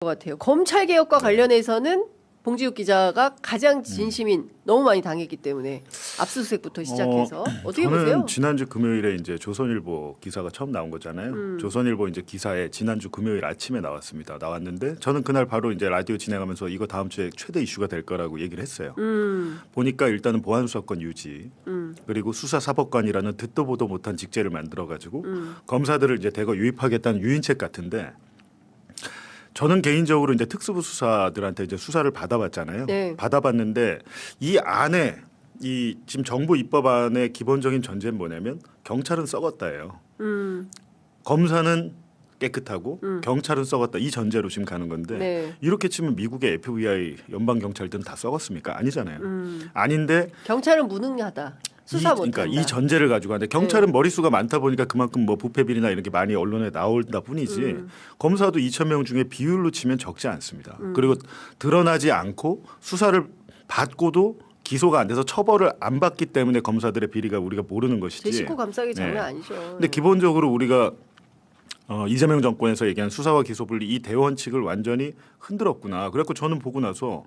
것 같아요. 검찰 개혁과 관련해서는 봉지욱 기자가 가장 진심인 너무 많이 당했기 때문에 압수수색부터 시작해서 어떻게 저는 보세요? 지난주 금요일에 이제 조선일보 기사가 처음 나온 거잖아요. 조선일보 이제 기사에 지난주 금요일 아침에 나왔습니다. 나왔는데 저는 그날 바로 이제 라디오 진행하면서 이거 다음 주에 최대 이슈가 될 거라고 얘기를 했어요. 보니까 일단은 보안수사권 유지 그리고 수사사법관이라는 듣도 보도 못한 직제를 만들어가지고 검사들을 이제 대거 유입하겠다는 유인책 같은데. 저는 개인적으로 이제 특수부 수사들한테 이제 수사를 받아봤잖아요. 네. 받아봤는데 이 안에 이 지금 정부 입법안의 기본적인 전제는 뭐냐면 경찰은 썩었다예요. 검사는 깨끗하고 경찰은 썩었다 이 전제로 지금 가는 건데 네. 이렇게 치면 미국의 FBI 연방 경찰들은 다 썩었습니까? 아니잖아요. 아닌데 경찰은 무능하다. 수사 못한다. 그러니까 이 전제를 가지고 하는데 경찰은 머릿수가 많다 보니까 그만큼 뭐 부패 비리나 이런 게 많이 언론에 나올다 뿐이지 검사도 2,000명 중에 비율로 치면 적지 않습니다. 그리고 드러나지 않고 수사를 받고도 기소가 안 돼서 처벌을 안 받기 때문에 검사들의 비리가 우리가 모르는 것이지. 제 식구 감싸기 장난 네. 아니죠. 근데 기본적으로 우리가 이재명 정권에서 얘기한 수사와 기소 분리 이 대원칙을 완전히 흔들었구나. 그래갖고 저는 보고 나서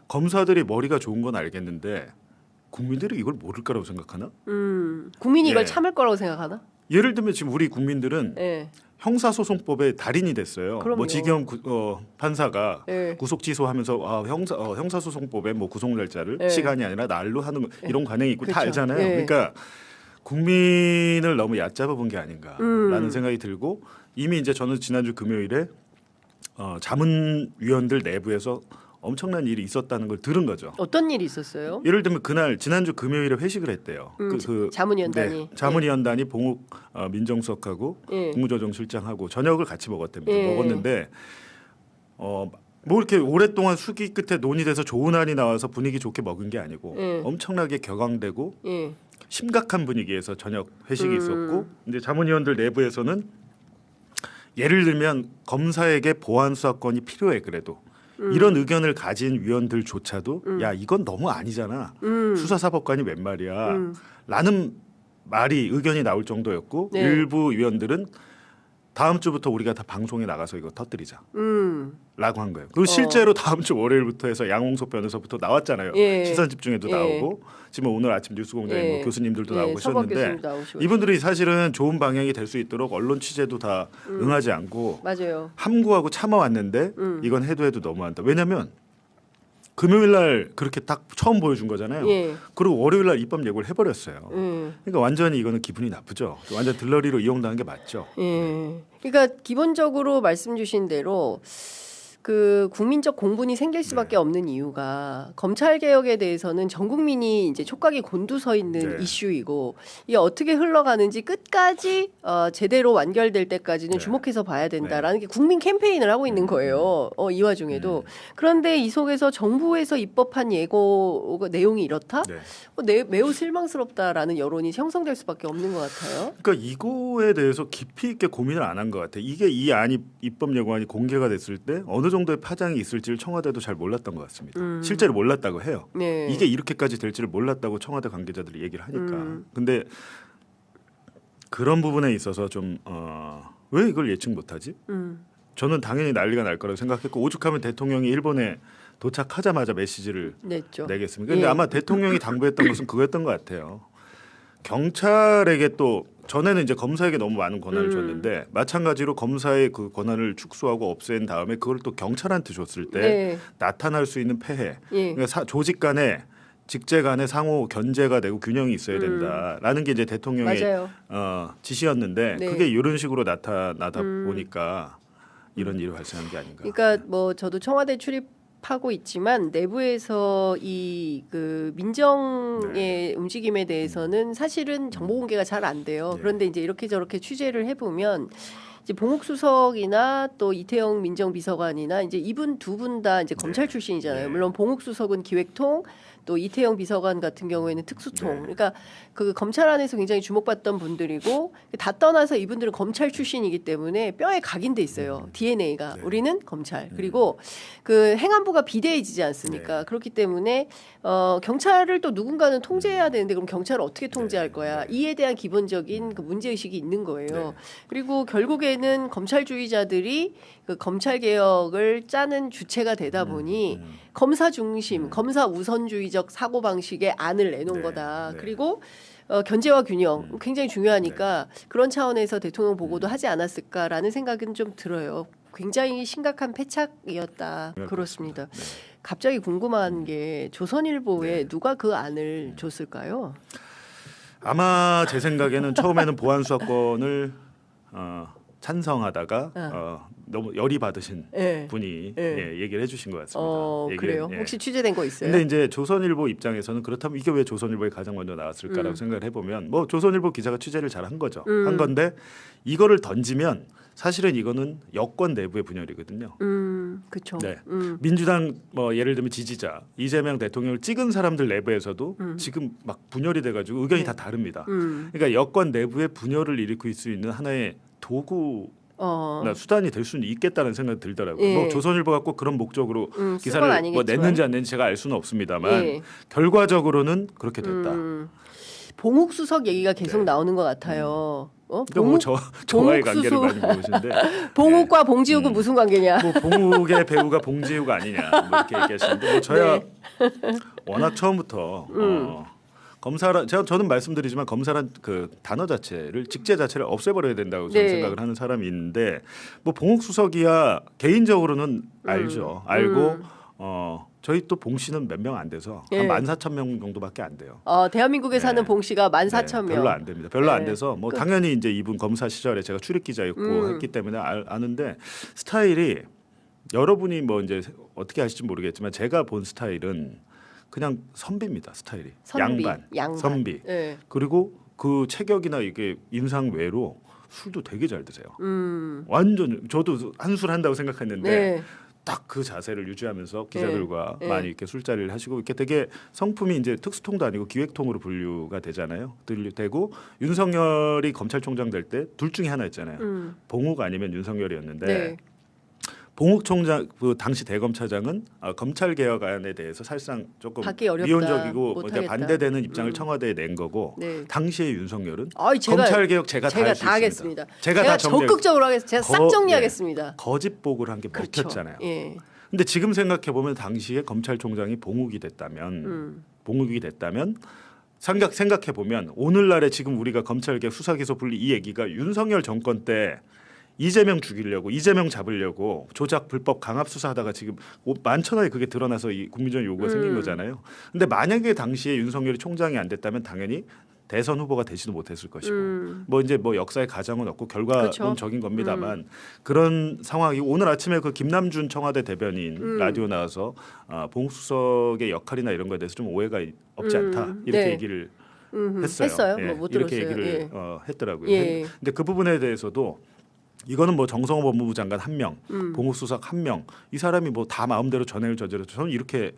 검사들이 머리가 좋은 건 알겠는데 국민들이 이걸 모를 거라고 생각하나? 국민이 이걸 예. 참을 거라고 생각하나? 예를 들면 지금 우리 국민들은 네. 형사소송법의 달인이 됐어요. 그럼요. 뭐 지경 판사가 네. 구속 취소하면서 형사소송법에 뭐 구속 날짜를 네. 시간이 아니라 날로 하는 거 이런 관행이 있고 다 그렇죠. 알잖아요. 네. 그러니까 국민을 너무 얕잡아 본 게 아닌가라는 생각이 들고 이미 이제 저는 지난주 금요일에 자문위원들 내부에서 엄청난 일이 있었다는 걸 들은 거죠. 어떤 일이 있었어요? 예를 들면 그날 지난주 금요일에 회식을 했대요. 자문위원단이. 네, 자문위원단이 봉욱 민정수석하고 예. 국무조정실장하고 저녁을 같이 먹었답니다. 예. 먹었는데 뭐 이렇게 오랫동안 수기 끝에 논의돼서 좋은 안이 나와서 분위기 좋게 먹은 게 아니고 예. 엄청나게 격앙되고 예. 심각한 분위기에서 저녁 회식이 있었고 이제 자문위원들 내부에서는 예를 들면 검사에게 보안 수사권이 필요해 그래도 이런 의견을 가진 위원들조차도 야 이건 너무 아니잖아. 수사사법관이 웬 말이야. 라는 말이 의견이 나올 정도였고 네. 일부 위원들은 다음 주부터 우리가 다 방송에 나가서 이거 터뜨리자. 라고 한 거예요. 그리고 실제로 다음 주 월요일부터 해서 양홍석 변호사부터 나왔잖아요. 예. 시선 집중에도 예. 나오고 지금 오늘 아침 뉴스공장에 예. 뭐 교수님들도 예. 나오고 서박 하셨는데 교수님도 나오시고. 이분들이 사실은 좋은 방향이 될 수 있도록 언론 취재도 다 응하지 않고 맞아요. 함구하고 참아왔는데 이건 해도 너무한다. 왜냐하면 금요일 날 그렇게 딱 처음 보여준 거잖아요. 예. 그리고 월요일 날 입법 예고를 해버렸어요. 그러니까 완전히 이거는 기분이 나쁘죠. 완전 들러리로 이용당한 게 맞죠. 예. 그러니까 기본적으로 말씀 주신 대로 그 국민적 공분이 생길 수밖에 없는 이유가 검찰 개혁에 대해서는 전 국민이 이제 촉각이 곤두서 있는 네. 이슈이고 이게 어떻게 흘러가는지 끝까지 제대로 완결될 때까지는 네. 주목해서 봐야 된다라는 게 국민 캠페인을 하고 있는 거예요. 이 와중에도 그런데 이 속에서 정부에서 입법한 예고 내용이 이렇다? 네. 매우 실망스럽다라는 여론이 형성될 수밖에 없는 것 같아요. 그러니까 이거에 대해서 깊이 있게 고민을 안 한 것 같아요. 이게 이 안이 입법 예고안이 공개가 됐을 때 어느 정도의 파장이 있을지를 청와대도 잘 몰랐던 것 같습니다. 실제로 몰랐다고 해요. 네. 이게 이렇게까지 될지를 몰랐다고 청와대 관계자들이 얘기를 하니까. 근데 그런 부분에 있어서 좀 왜 이걸 예측 못하지? 저는 당연히 난리가 날 거라고 생각했고 오죽하면 대통령이 일본에 도착하자마자 메시지를 냈죠. 내겠습니까? 근데 예. 아마 대통령이 당부했던 것은 그거였던 것 같아요. 경찰에게 또 전에는 이제 검사에게 너무 많은 권한을 줬는데 마찬가지로 검사의 그 권한을 축소하고 없앤 다음에 그걸 또 경찰한테 줬을 때 네. 나타날 수 있는 폐해, 예. 그러니까 조직 간에 직제 간에 상호 견제가 되고 균형이 있어야 된다라는 게 이제 대통령의 맞아요. 지시였는데 네. 그게 이런 식으로 나타나다 보니까 이런 일이 발생한 게 아닌가. 그러니까 뭐 저도 청와대 출입하고 있지만 내부에서 이 그 민정의 네. 움직임에 대해서는 사실은 정보 공개가 잘 안 돼요. 네. 그런데 이제 이렇게 저렇게 취재를 해보면 이제 봉욱 수석이나 또 이태영 민정비서관이나 이제 이분 두 분 다 이제 검찰 출신이잖아요. 네. 물론 봉욱 수석은 기획통, 또 이태영 비서관 같은 경우에는 특수통. 네. 그러니까 그 검찰 안에서 굉장히 주목받던 분들이고 다 떠나서 이분들은 검찰 출신이기 때문에 뼈에 각인돼 있어요. DNA가 네. 우리는 검찰. 그리고 그 행안부가 비대해지지 않습니까? 네. 그렇기 때문에 경찰을 또 누군가는 통제해야 되는데 그럼 경찰을 어떻게 통제할 거야? 이에 대한 기본적인 그 문제 의식이 있는 거예요. 네. 그리고 결국에는 결국에는 검찰주의자들이 그 검찰 개혁을 짜는 주체가 되다 보니 검사 중심, 검사 우선주의적 사고 방식의 안을 내놓은 네, 거다. 네. 그리고 견제와 균형 굉장히 중요하니까 그런 차원에서 대통령 보고도 하지 않았을까라는 생각은 좀 들어요. 굉장히 심각한 패착이었다. 그렇습니다. 네. 갑자기 궁금한 게 조선일보에 네. 누가 그 안을 줬을까요? 아마 제 생각에는 처음에는 보안 수사권을 찬성하다가 너무 열이 받으신 네. 분이 네. 예, 얘기를 해주신 것 같습니다. 그래요? 예. 혹시 취재된 거 있어요? 근데 이제 조선일보 입장에서는 그렇다면 이게 왜 조선일보에 가장 먼저 나왔을까라고 생각을 해보면 뭐 조선일보 기자가 취재를 잘 한 거죠. 한 건데 이거를 던지면 사실은 이거는 여권 내부의 분열이거든요. 그렇죠. 네. 민주당 뭐 예를 들면 지지자 이재명 대통령을 찍은 사람들 내부에서도 지금 막 분열이 돼가지고 의견이 다 다릅니다. 그러니까 여권 내부의 분열을 일으킬 수 있는 하나의 도구 나 수단이 될 수는 있겠다는 생각이 들더라고요. 예. 뭐 조선일보 갖고 그런 목적으로 쓴건 기사를 뭐 아니겠지만. 냈는지 안 냈는지 제가 알 수는 없습니다만 예. 결과적으로는 그렇게 됐다. 봉욱 수석 얘기가 계속 네. 나오는 것 같아요. 그러니까 뭐 저와의 관계를 수수. 많이 모르시는데 봉욱과 봉지욱은 무슨 관계냐? 뭐 봉욱의 배우가 봉지욱 아니냐 뭐 이렇게 얘기하시는데 뭐 저야 워낙 처음부터 저는 말씀드리지만 검사란 그 단어 자체를 직제 자체를 없애버려야 된다고 저는 네. 생각을 하는 사람이 있는데 뭐 봉욱 수석이야 개인적으로는 알죠. 알고 저희 또 봉 씨는 몇 명 안 돼서 예. 한 14,000명 정도밖에 안 돼요. 대한민국에 네. 사는 봉 씨가 14,000명. 네, 별로 안 됩니다. 별로 안 네. 돼서 뭐 당연히 이제 이분 검사 시절에 제가 출입 기자였고 했기 때문에 아는데 스타일이 여러분이 뭐 이제 어떻게 아실지 모르겠지만 제가 본 스타일은 그냥 선비입니다. 스타일이 선비, 양반. 선비. 네. 그리고 그 체격이나 이게 인상 외로 술도 되게 잘 드세요. 완전 저도 한술 한다고 생각했는데 네. 딱 그 자세를 유지하면서 기자들과 네. 많이 이렇게 술자리를 하시고 이렇게 되게 성품이 이제 특수통도 아니고 기획통으로 분류가 되잖아요. 되고 윤석열이 검찰총장 될 때 둘 중에 하나 있잖아요. 봉욱 아니면 윤석열이었는데 네. 봉욱 총장 그 당시 대검차장은 검찰 개혁안에 대해서 사실상 조금 받기 어렵다. 미온적이고 못하겠다. 반대되는 입장을 청와대에 낸 거고 네. 당시의 윤석열은 제가, 검찰 개혁 제가 다 할 수 다 있습니다. 하겠습니다. 제가 다 적극적으로 하겠습니다. 제가 싹 정리하겠습니다. 거짓 보고를 한 게 그렇죠. 먹혔잖아요. 예. 근데 지금 생각해 보면 당시에 검찰총장이 봉욱이 됐다면 생각해 보면 오늘날에 지금 우리가 검찰개혁 수사기소 분리 이 얘기가 윤석열 정권 때 이재명 죽이려고 이재명 잡으려고 조작 불법 강압 수사하다가 지금 만천하에 그게 드러나서 이 국민적 요구가 생긴 거잖아요. 근데 만약에 당시에 윤석열이 총장이 안 됐다면 당연히 대선 후보가 되지도 못했을 것이고 뭐 이제 뭐 역사의 가정은 없고 결과론적인 겁니다만 그런 상황이 오늘 아침에 그 김남준 청와대 대변인 라디오 나와서 봉욱 수석의 역할이나 이런 거에 대해서 좀 오해가 없지 않다 이렇게 네. 얘기를 했어요. 예, 뭐 못 이렇게 들었어요. 얘기를 예. 했더라고요. 예. 근데 그 부분에 대해서도 이거는 뭐 정성호 법무부 장관 한 명, 봉욱 수석 한 명, 이 사람이 뭐 다 마음대로 전횡을 저질러서 저는 이렇게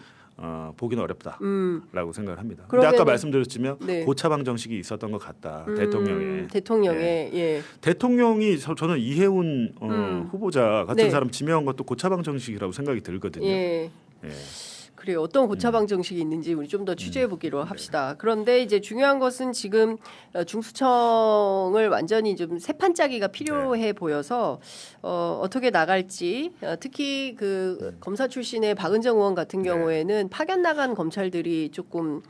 보기는 어렵다라고 생각을 합니다. 근데 아까 말씀드렸지만 네. 고차방 정식이 있었던 것 같다. 대통령의 예. 대통령이 저는 이해운 후보자 같은 네. 사람 지명한 것도 고차방 정식이라고 생각이 들거든요. 예. 예. 그래요. 어떤 고차방 정식이 있는지 우리 좀 더 취재해 보기로 합시다. 그런데 이제 중요한 것은 지금 중수청을 완전히 좀 새 판짜기가 필요해 보여서 어떻게 나갈지 특히 그 검사 출신의 박은정 의원 같은 경우에는 파견 나간 검찰들이 조금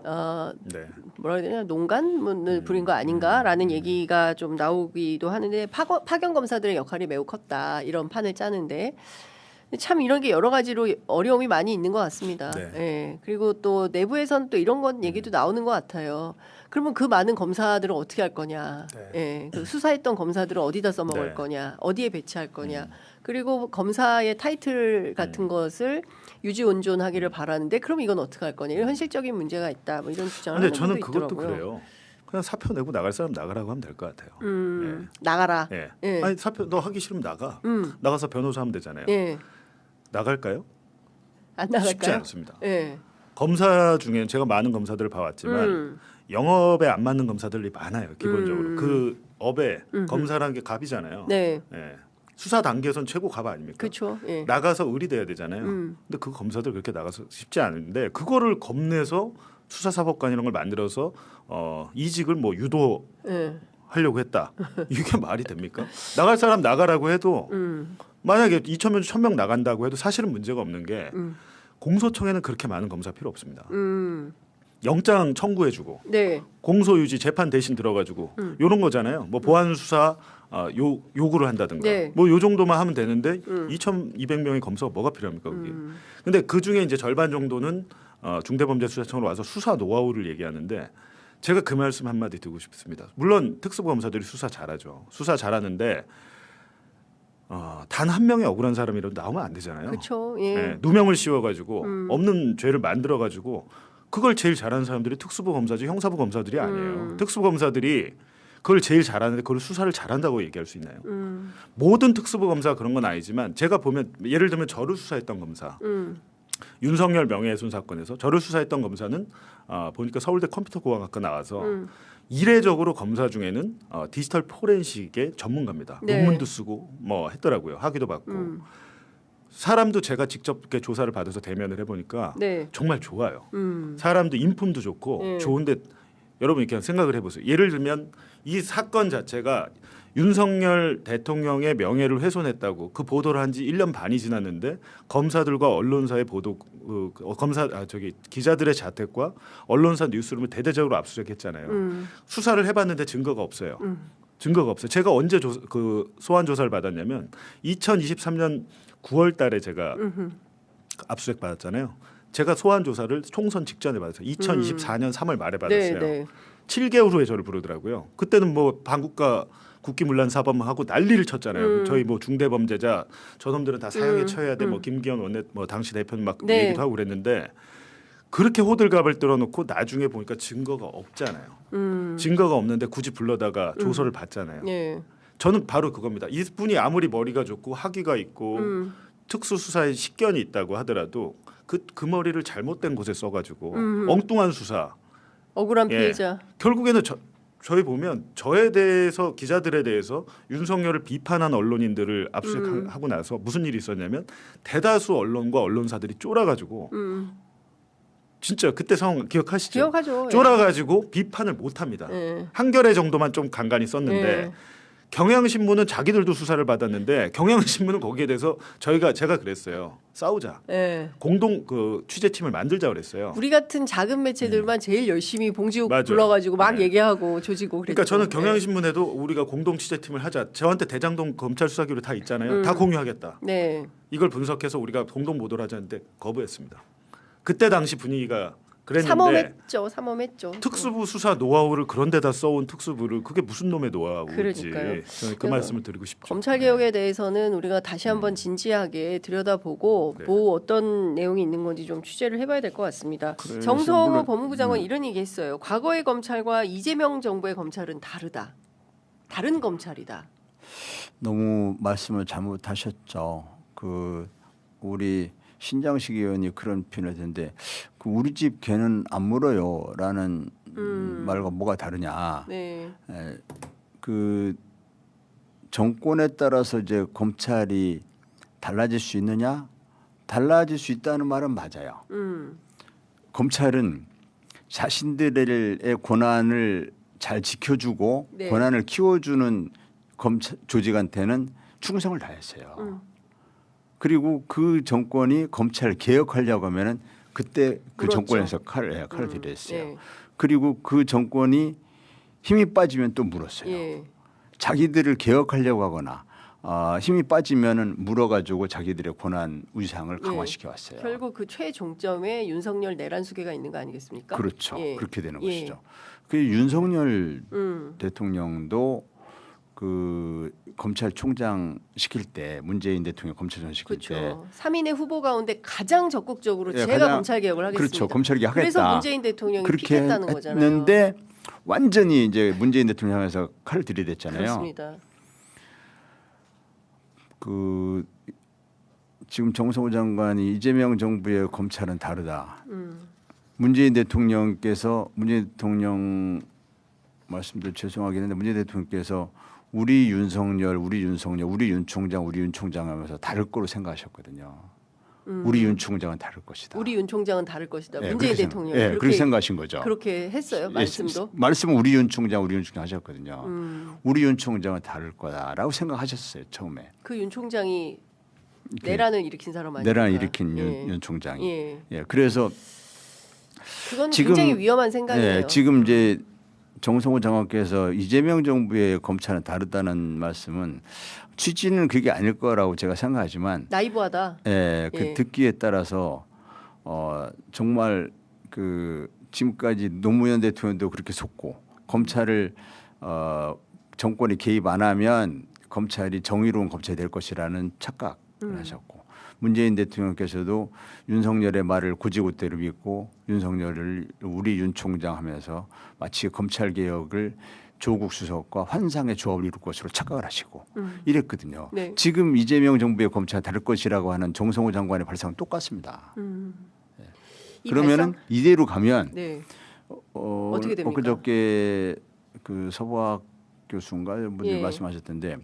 뭐라 해야 되냐 농간을 부린 거 아닌가라는 얘기가 좀 나오기도 하는데 파견 검사들의 역할이 매우 컸다 이런 판을 짜는데 참 이런 게 여러 가지로 어려움이 많이 있는 것 같습니다. 네. 예. 그리고 또 내부에선 또 이런 건 얘기도 나오는 것 같아요. 그러면 그 많은 검사들은 어떻게 할 거냐? 예. 그 수사했던 검사들은 어디다 써먹을 거냐? 어디에 배치할 거냐? 그리고 검사의 타이틀 같은 것을 유지 온존하기를 바라는데 그럼 이건 어떻게 할 거냐? 이런 현실적인 문제가 있다. 뭐 이런 주장을 하는 근데 분도 저는 그것도 있더라고요. 그래요. 그냥 사표 내고 나갈 사람 나가라고 하면 될 것 같아요. 나가라. 예. 예. 아니 사표 너 하기 싫으면 나가. 나가서 변호사 하면 되잖아요. 예. 나갈까요? 안 나갈까요? 쉽지 않습니다. 예. 검사 중에 제가 많은 검사들을 봐왔지만 영업에 안 맞는 검사들이 많아요. 기본적으로 그 업에 검사라는 게 갑이잖아요. 네. 예. 수사 단계에선 최고 갑 아닙니까? 그렇죠. 예. 나가서 의리돼야 되잖아요. 근데 그 검사들 그렇게 나가서 쉽지 않은데 그거를 겁내서 수사사법관 이런 걸 만들어서 이직을 뭐 유도하는 하려고 했다. 이게 말이 됩니까? 나갈 사람 나가라고 해도 만약에 2,000명, 1,000명 나간다고 해도 사실은 문제가 없는 게 공소청에는 그렇게 많은 검사 필요 없습니다. 영장 청구해주고 네. 공소유지 재판 대신 들어가지고 이런 거잖아요. 뭐 보안 수사 요구를 한다든가 네. 뭐 요 정도만 하면 되는데 2,200명의 검사가 뭐가 필요합니까 그게? 근데 그 중에 이제 절반 정도는 중대범죄수사청으로 와서 수사 노하우를 얘기하는데 제가 그 말씀 한마디 드리고 싶습니다. 물론 특수부 검사들이 수사 잘하죠. 수사 잘하는데 단 한 명의 억울한 사람이라도 나오면 안 되잖아요. 그렇죠. 예. 네, 누명을 씌워가지고 없는 죄를 만들어가지고 그걸 제일 잘하는 사람들이 특수부 검사지 형사부 검사들이 아니에요. 특수부 검사들이 그걸 제일 잘하는데 그걸 수사를 잘한다고 얘기할 수 있나요? 모든 특수부 검사가 그런 건 아니지만 제가 보면 예를 들면 저를 수사했던 검사 윤석열 명예훼손 사건에서 저를 수사했던 검사는 보니까 서울대 컴퓨터공학과 나와서 이례적으로 검사 중에는 디지털 포렌식의 전문가입니다. 네. 논문도 쓰고 뭐 했더라고요. 학위도 받고. 사람도 제가 직접 이렇게 조사를 받아서 대면을 해보니까 네. 정말 좋아요. 사람도 인품도 좋고 좋은데 여러분 이렇게 생각을 해보세요. 예를 들면 이 사건 자체가 윤석열 대통령의 명예를 훼손했다고 그 보도를 한 지 1년 반이 지났는데 검사들과 언론사의 보도 기자들의 자택과 언론사 뉴스룸을 대대적으로 압수수색했잖아요. 수사를 해봤는데 증거가 없어요. 증거가 없어요. 제가 언제 소환 조사를 받았냐면 2023년 9월달에 제가 압수수색 받았잖아요. 제가 소환 조사를 총선 직전에 받았어요. 2024년 3월 말에 받았어요. 네, 네. 7개월 후에 저를 부르더라고요. 그때는 뭐 반국가 국기문란 사범하고 난리를 쳤잖아요. 저희 뭐 중대범죄자 저놈들은 다 사형에 처해야 돼. 뭐 김기현 원내 뭐 당시 대표는 막 네. 얘기도 하고 그랬는데 그렇게 호들갑을 떨어놓고 나중에 보니까 증거가 없잖아요. 증거가 없는데 굳이 불러다가 조서를 받잖아요. 네. 저는 바로 그겁니다. 이분이 아무리 머리가 좋고 학위가 있고 특수수사에 식견이 있다고 하더라도 그 머리를 잘못된 곳에 써가지고 엉뚱한 수사. 억울한 피해자. 결국에는 저희 보면 저에 대해서 기자들에 대해서 윤석열을 비판한 언론인들을 압수수색하고 나서 무슨 일이 있었냐면 대다수 언론과 언론사들이 쫄아가지고 진짜 그때 상황 기억하시죠? 기억하죠. 쫄아가지고 비판을 못합니다. 예. 한겨레 정도만 좀 간간히 썼는데 예. 경향신문은 자기들도 수사를 받았는데 경향신문은 거기에 대해서 제가 그랬어요. 싸우자. 예. 공동 취재팀을 만들자 그랬어요. 우리 같은 작은 매체들만 제일 열심히 봉지욱 맞아요. 불러가지고 막 네. 얘기하고 조지고 그랬죠. 그러니까 저는 경향신문에도 우리가 공동 취재팀을 하자. 저한테 대장동 검찰 수사기로 다 있잖아요. 다 공유하겠다. 네. 이걸 분석해서 우리가 공동 보도를 하자는데 거부했습니다. 그때 당시 분위기가 그랬는데 삼엄했죠. 특수부 수사 노하우를 그런 데다 써온 특수부를 그게 무슨 놈의 노하우인지 그러니까요. 저는 그 말씀을 드리고 싶죠. 검찰 개혁에 대해서는 우리가 다시 한번 진지하게 들여다보고 네. 뭐 어떤 내용이 있는 건지 좀 취재를 해봐야 될 것 같습니다. 그래서 정성호 물론- 법무부 장관 이런 얘기했어요. 과거의 검찰과 이재명 정부의 검찰은 다르다. 다른 검찰이다. 너무 말씀을 잘못하셨죠. 우리 신장식 의원이 그런 표현을 했는데 우리 집 개는 안 물어요라는 말과 뭐가 다르냐. 네. 그 정권에 따라서 이제 검찰이 달라질 수 있느냐? 달라질 수 있다는 말은 맞아요. 검찰은 자신들의 권한을 잘 지켜주고 네. 권한을 키워주는 검찰 조직한테는 충성을 다했어요. 그리고 그 정권이 검찰을 개혁하려고 하면은 그때 그 물었죠. 정권에서 칼을 들였어요. 네. 그리고 그 정권이 힘이 빠지면 또 물었어요. 예. 자기들을 개혁하려고 하거나 힘이 빠지면은 물어가지고 자기들의 권한 위상을 강화시켜 왔어요. 결국 그 최종점에 윤석열 내란수계가 있는 거 아니겠습니까? 그렇죠. 예. 그렇게 되는 예. 것이죠. 그 윤석열 대통령도 그 검찰총장 시킬 때 문재인 대통령 검찰총장 시킬 때 그렇죠. 3인의 후보 가운데 가장 적극적으로 예, 제가 가장- 검찰 개혁을 하겠습니다. 그렇죠. 검찰 개혁 그래서 하겠다. 문재인 대통령이 그렇게 픽했다는 거잖아요. 했는데 완전히 이제 문재인 대통령 향해서 칼을 들이댔잖아요. 그렇습니다. 그 지금 정성호 장관이 이재명 정부의 검찰은 다르다. 문재인 대통령 말씀도 죄송하긴 한데 문재인 대통령께서 우리 윤석열, 우리 윤 총장 하면서 다를 거로 생각하셨거든요. 우리 윤 총장은 다를 것이다. 우리 윤 총장은 다를 것이다. 예, 문재인 그렇게 대통령 예, 그렇게 생각하신 거죠. 그렇게 했어요. 말씀도. 말씀은 우리 윤 총장 하셨거든요. 우리 윤 총장은 다를 거다라고 생각하셨어요 처음에. 그 윤 총장이 내란을 일으킨 사람 아니에요? 내란을 일으킨 예. 윤 총장이. 예. 예, 그래서 그건 지금, 굉장히 위험한 생각이에요. 예, 지금 이제 정성호 장관께서 이재명 정부의 검찰은 다르다는 말씀은 취지는 그게 아닐 거라고 제가 생각하지만 나이브하다. 예, 그 예. 듣기에 따라서 정말 그 지금까지 노무현 대통령도 그렇게 속고 검찰을 정권이 개입 안 하면 검찰이 정의로운 검찰이 될 것이라는 착각을 하셨고 문재인 대통령께서도 윤석열의 말을 고지고대로 믿고 윤석열을 우리 윤 총장 하면서 마치 검찰 개혁을 조국 수석과 환상의 조합을 이룰 것으로 착각을 하시고 이랬거든요. 네. 지금 이재명 정부의 검찰 다를 것이라고 하는 정성호 장관의 발상은 똑같습니다. 이 그러면은 발상- 이대로 가면 네. 어떻게 됩니까? 엊그저께 그 서부학 교수인가 분들 예. 말씀하셨던데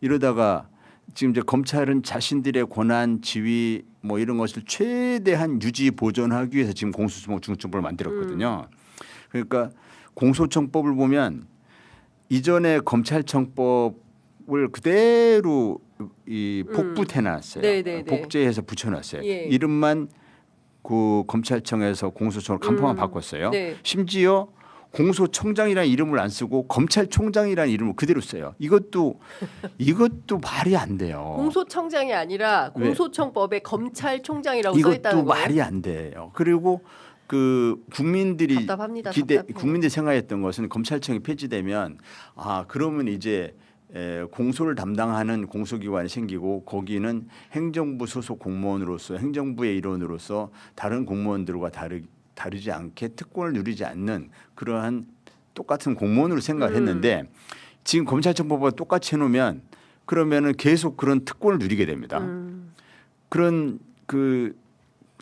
이러다가 지금 이제 검찰은 자신들의 권한, 지위 뭐 이런 것을 최대한 유지 보존하기 위해서 지금 공소청법, 중수청법을 만들었거든요. 그러니까 공소청법을 보면 이전에 검찰청법을 그대로 이 복붙해놨어요. 네네네. 복제해서 붙여놨어요. 예. 이름만 그 검찰청에서 공소청을 간판만 바꿨어요. 네. 심지어 공소청장이라는 이름을 안 쓰고 검찰총장이라는 이름을 그대로 써요. 이것도 말이 안 돼요. 공소청장이 아니라 왜? 공소청법에 검찰총장이라고 써 있다는 이것도 거예요. 말이 안 돼요. 그리고 그 국민들이 답답합니다. 답답해요. 국민들이 생각했던 것은 검찰청이 폐지되면 그러면 이제 공소를 담당하는 공소기관이 생기고 거기는 행정부 소속 공무원으로서 행정부의 일원으로서 다른 공무원들과 다르지 않게 특권을 누리지 않는 그러한 똑같은 공무원으로 생각을 했는데 지금 검찰청법과 똑같이 해놓으면 그러면은 계속 그런 특권을 누리게 됩니다. 그런 그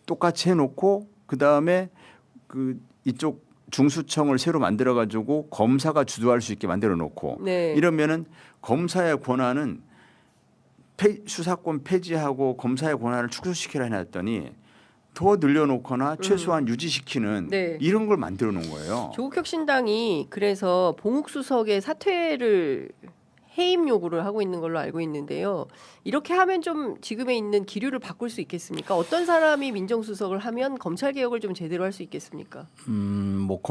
똑같이 해놓고 그 다음에 그 이쪽 중수청을 새로 만들어 가지고 검사가 주도할 수 있게 만들어 놓고 네. 이러면은 검사의 권한은 수사권 폐지하고 검사의 권한을 축소시키라 해놨더니 더 늘려놓거나 최소한 유지시키는 네. 이런 걸 만들어 놓은 거예요. 조국혁신당이 그래서 봉욱 수석의 사퇴를 해임 요구를 하고 있는 걸로 알고 있는데요. 이렇게 하면 좀 지금에 있는 기류를 바꿀 수 있겠습니까? 어떤 사람이 민정수석을 하면 검찰 개혁을 좀 제대로 할 수 있겠습니까? 뭐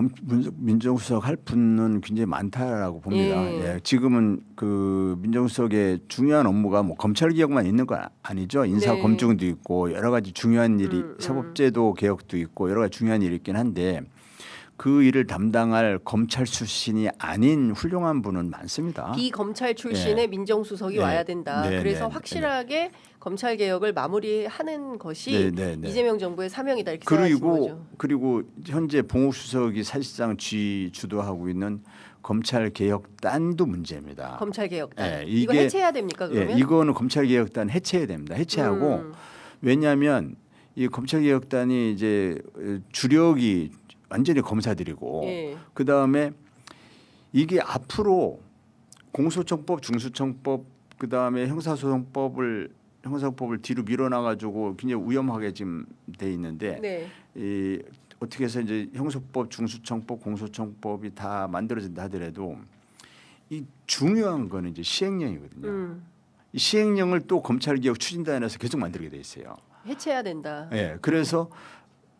민정수석 할 분은 굉장히 많다라고 봅니다. 예. 예, 지금은 그 민정수석의 중요한 업무가 뭐 검찰 개혁만 있는 건 아니죠. 인사 네. 검증도 있고 여러 가지 중요한 일이 사법제도 개혁도 있고 여러 가지 중요한 일이 있긴 한데 그 일을 담당할 검찰 출신이 아닌 훌륭한 분은 많습니다. 비검찰 출신의 예. 민정수석이 네. 와야 된다. 네, 그래서 네, 확실하게 검찰 개혁을 마무리하는 것이 네, 네, 네. 이재명 정부의 사명이다 이렇게 생각하시는 거죠. 그리고 현재 봉욱 수석이 사실상 주도하고 있는 검찰 개혁단도 문제입니다. 검찰 개혁단. 예, 이거 해체해야 됩니까 그러면? 예, 이거는 검찰 개혁단 해체해야 됩니다. 해체하고 왜냐하면 이 검찰 개혁단이 이제 주력이 완전히 검사들이고 예. 그 다음에 이게 앞으로 공소청법, 중수청법, 그 다음에 형사소송법을 뒤로 밀어놔가지고 굉장히 위험하게 지금 돼 있는데 네. 이 어떻게 해서 이제 형소법, 중수청법, 공소청법이 다 만들어진다 하더라도 이 중요한 거는 이제 시행령이거든요. 이 시행령을 또 검찰개혁 추진단에서 계속 만들게 돼 있어요. 해체해야 된다. 예, 그래서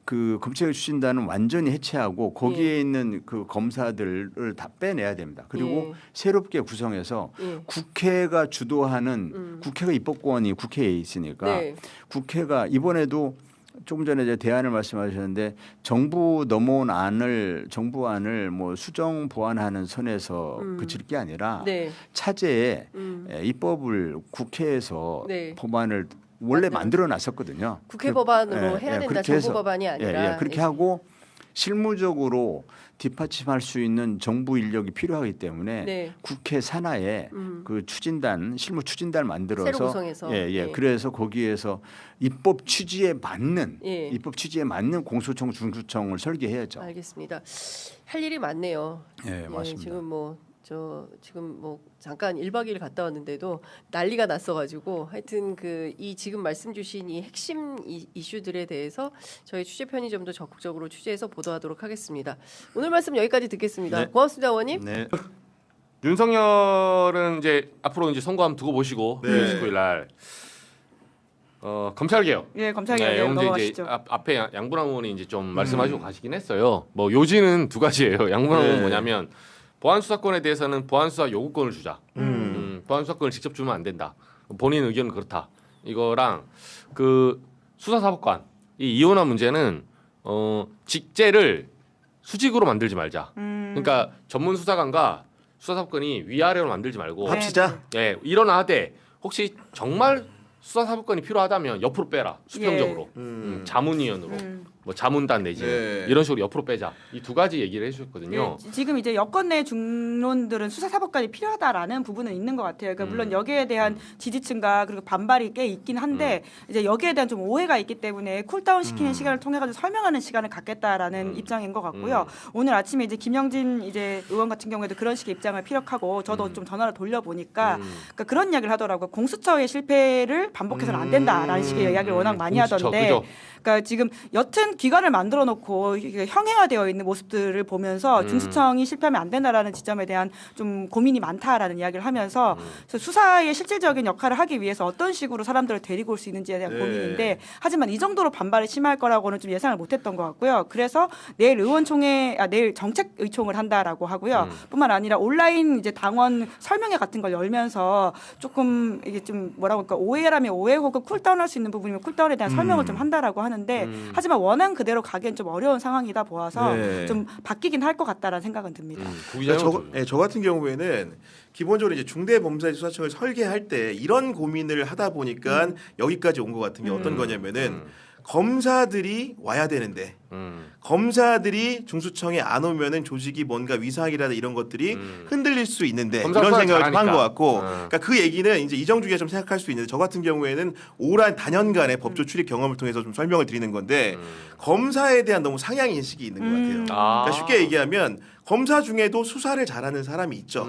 그 검찰개혁 추진단은 완전히 해체하고 거기에 예. 있는 그 검사들을 다 빼내야 됩니다. 그리고 예. 새롭게 구성해서 예. 국회가 주도하는 국회가 입법권이 국회에 있으니까 네. 국회가 이번에도 조금 전에 이제 대안을 말씀하셨는데 정부 안을 뭐 수정 보완하는 선에서 그칠 게 아니라 네. 차제에 입법을 국회에서 네. 법안을 원래 만들어 놨었거든요. 국회 법안으로 해야 된다. 그렇게 정부 해서, 법안이 아니라. 그렇게 하고 실무적으로 뒷받침할 수 있는 정부 인력이 필요하기 때문에 네. 국회 산하에 그 실무 추진단을 만들어서 새로 구성해서. 예. 그래서 거기에서 입법 취지에 맞는 예. 공소청 중수청을 설계해야죠. 알겠습니다. 할 일이 많네요. 예, 맞습니다. 지금 뭐 저 지금 뭐 잠깐 1박 2일 갔다 왔는데도 난리가 났어가지고 하여튼 이 지금 말씀 주신 이 핵심 이슈들에 대해서 저희 취재 편의점도 적극적으로 취재해서 보도하도록 하겠습니다. 오늘 말씀 여기까지 듣겠습니다. 네. 고맙습니다, 의원님. 네. 윤석열은 이제 앞으로 이제 선거 한번 두고 보시고 29일 날 검찰 개혁. 예, 검찰 개혁 이제 넘어가시죠. 앞에 양분항 의원이 이제 좀 말씀하시고 가시긴 했어요. 뭐 요지는 두 가지예요. 양분항 의원 뭐냐면 보안 수사권에 대해서는 보안 수사 요구권을 주자. 보안 수사권을 직접 주면 안 된다. 본인 의견은 그렇다. 이거랑 그 수사사법관 이 이혼화 문제는 직제를 수직으로 만들지 말자. 그러니까 전문 수사관과 수사사법관이 위아래로 만들지 말고 합치자. 예, 일어나되 혹시 정말 수사사법관이 필요하다면 옆으로 빼라 수평적으로 자문위원으로 뭐 자문단 내지 네. 이런 식으로 옆으로 빼자 이 두 가지 얘기를 해주셨거든요. 예, 지금 이제 여권 내 중론들은 수사사법관이 필요하다라는 부분은 있는 것 같아요. 그러니까 물론 여기에 대한 지지층과 그리고 반발이 꽤 있긴 한데 이제 여기에 대한 좀 오해가 있기 때문에 쿨다운 시키는 시간을 통해 가지고 설명하는 시간을 갖겠다라는 입장인 것 같고요. 오늘 아침에 이제 김영진 이제 의원 같은 경우에도 그런 식의 입장을 피력하고 저도 좀 전화를 돌려보니까 그러니까 그런 이야기를 하더라고요. 공수처의 실패를 반복해서는 안 된다라는 식의 이야기를 워낙 많이 공수처, 하던데. 그죠? 그러니까 지금 여튼 기관을 만들어 놓고 형해화되어 있는 모습들을 보면서 중수청이 실패하면 안 된다라는 지점에 대한 좀 고민이 많다라는 이야기를 하면서 그래서 수사의 실질적인 역할을 하기 위해서 어떤 식으로 사람들을 데리고 올 수 있는지에 대한 고민인데 하지만 이 정도로 반발이 심할 거라고는 좀 예상을 못했던 것 같고요. 그래서 내일 내일 정책의총을 한다라고 하고요. 뿐만 아니라 온라인 이제 당원 설명회 같은 걸 열면서 조금 이게 좀 뭐라고 할까 오해라면 오해 혹은 쿨다운할 수 있는 부분이면 쿨다운에 대한 설명을 좀 한다라고 하는데 하지만 원한 그대로 가기엔 좀 어려운 상황이다 보아서 좀 바뀌긴 할 것 같다라는 생각은 듭니다. 저 같은 경우에는 기본적으로 이제 중대범죄수사청을 설계할 때 이런 고민을 하다 보니까 여기까지 온 것 같은 게 어떤 거냐면은 검사들이 와야 되는데 검사들이 중수청에 안 오면은 조직이 뭔가 위상이라든 이런 것들이 흔들릴 수 있는데 이런 생각을 좀 한 것 같고 그러니까 그 얘기는 이제 이정주기가 좀 생각할 수 있는데 저 같은 경우에는 오랜 단연간의 법조 출입 경험을 통해서 좀 설명을 드리는 건데 검사에 대한 너무 상향 인식이 있는 것 같아요. 그러니까 쉽게 얘기하면 검사 중에도 수사를 잘하는 사람이 있죠.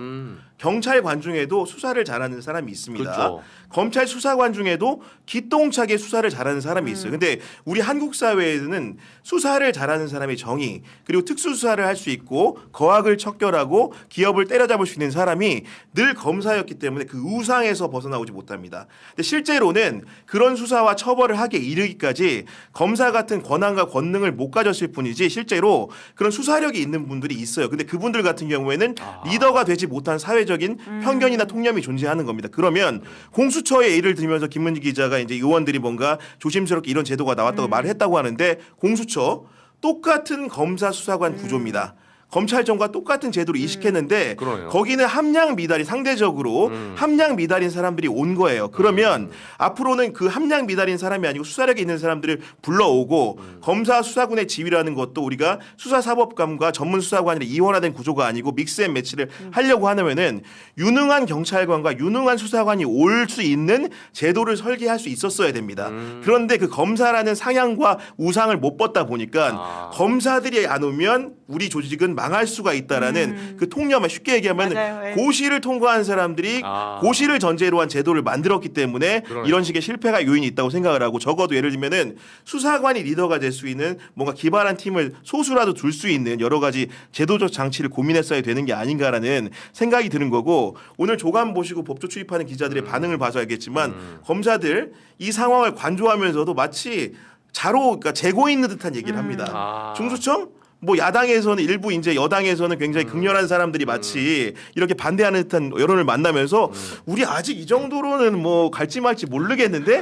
경찰관 중에도 수사를 잘하는 사람이 있습니다. 그렇죠. 검찰 수사관 중에도 기똥차게 수사를 잘하는 사람이 있어요. 근데 우리 한국 사회에는 수사를 잘하는 사람의 정의 그리고 특수수사를 할 수 있고 거악을 척결하고 기업을 때려잡을 수 있는 사람이 늘 검사였기 때문에 그 우상에서 벗어나오지 못합니다. 근데 실제로는 그런 수사와 처벌을 하기에 이르기까지 검사 같은 권한과 권능을 못 가졌을 뿐이지 실제로 그런 수사력이 있는 분들이 있어요. 근데 그분들 같은 경우에는 리더가 되지 못한 사회적인 편견이나 통념이 존재하는 겁니다. 그러면 공수처의 예를 들면서 김문지 기자가 이제 의원들이 뭔가 조심스럽게 이런 제도가 나왔다고 말을 했다고 하는데 공수처 똑같은 검사 수사관 구조입니다. 검찰청과 똑같은 제도를 이식했는데 그러네요. 거기는 함량 미달이 상대적으로 함량 미달인 사람들이 온 거예요. 그러면 앞으로는 그 함량 미달인 사람이 아니고 수사력이 있는 사람들을 불러오고 검사 수사군의 지위라는 것도 우리가 수사사법관과 전문 수사관이 이원화된 구조가 아니고 믹스앤매치를 하려고 하면은 유능한 경찰관과 유능한 수사관이 올 수 있는 제도를 설계할 수 있었어야 됩니다. 그런데 그 검사라는 상향과 우상을 못 뻗다 보니까 검사들이 안 오면 우리 조직은 망할 수가 있다라는 그 통념을 쉽게 얘기하면 맞아요. 고시를 통과한 사람들이 고시를 전제로 한 제도를 만들었기 때문에 그러네요. 이런 식의 실패가 요인이 있다고 생각을 하고 적어도 예를 들면은 수사관이 리더가 될 수 있는 뭔가 기발한 팀을 소수라도 둘 수 있는 여러 가지 제도적 장치를 고민했어야 되는 게 아닌가라는 생각이 드는 거고 오늘 조간 보시고 법조 출입하는 기자들의 반응을 봐서 알겠지만 검사들 이 상황을 관조하면서도 마치 그러니까 재고 있는 듯한 얘기를 합니다. 중수청? 뭐 야당에서는 일부 이제 여당에서는 굉장히 극렬한 사람들이 마치 이렇게 반대하는 듯한 여론을 만나면서 우리 아직 이 정도로는 뭐 갈지 말지 모르겠는데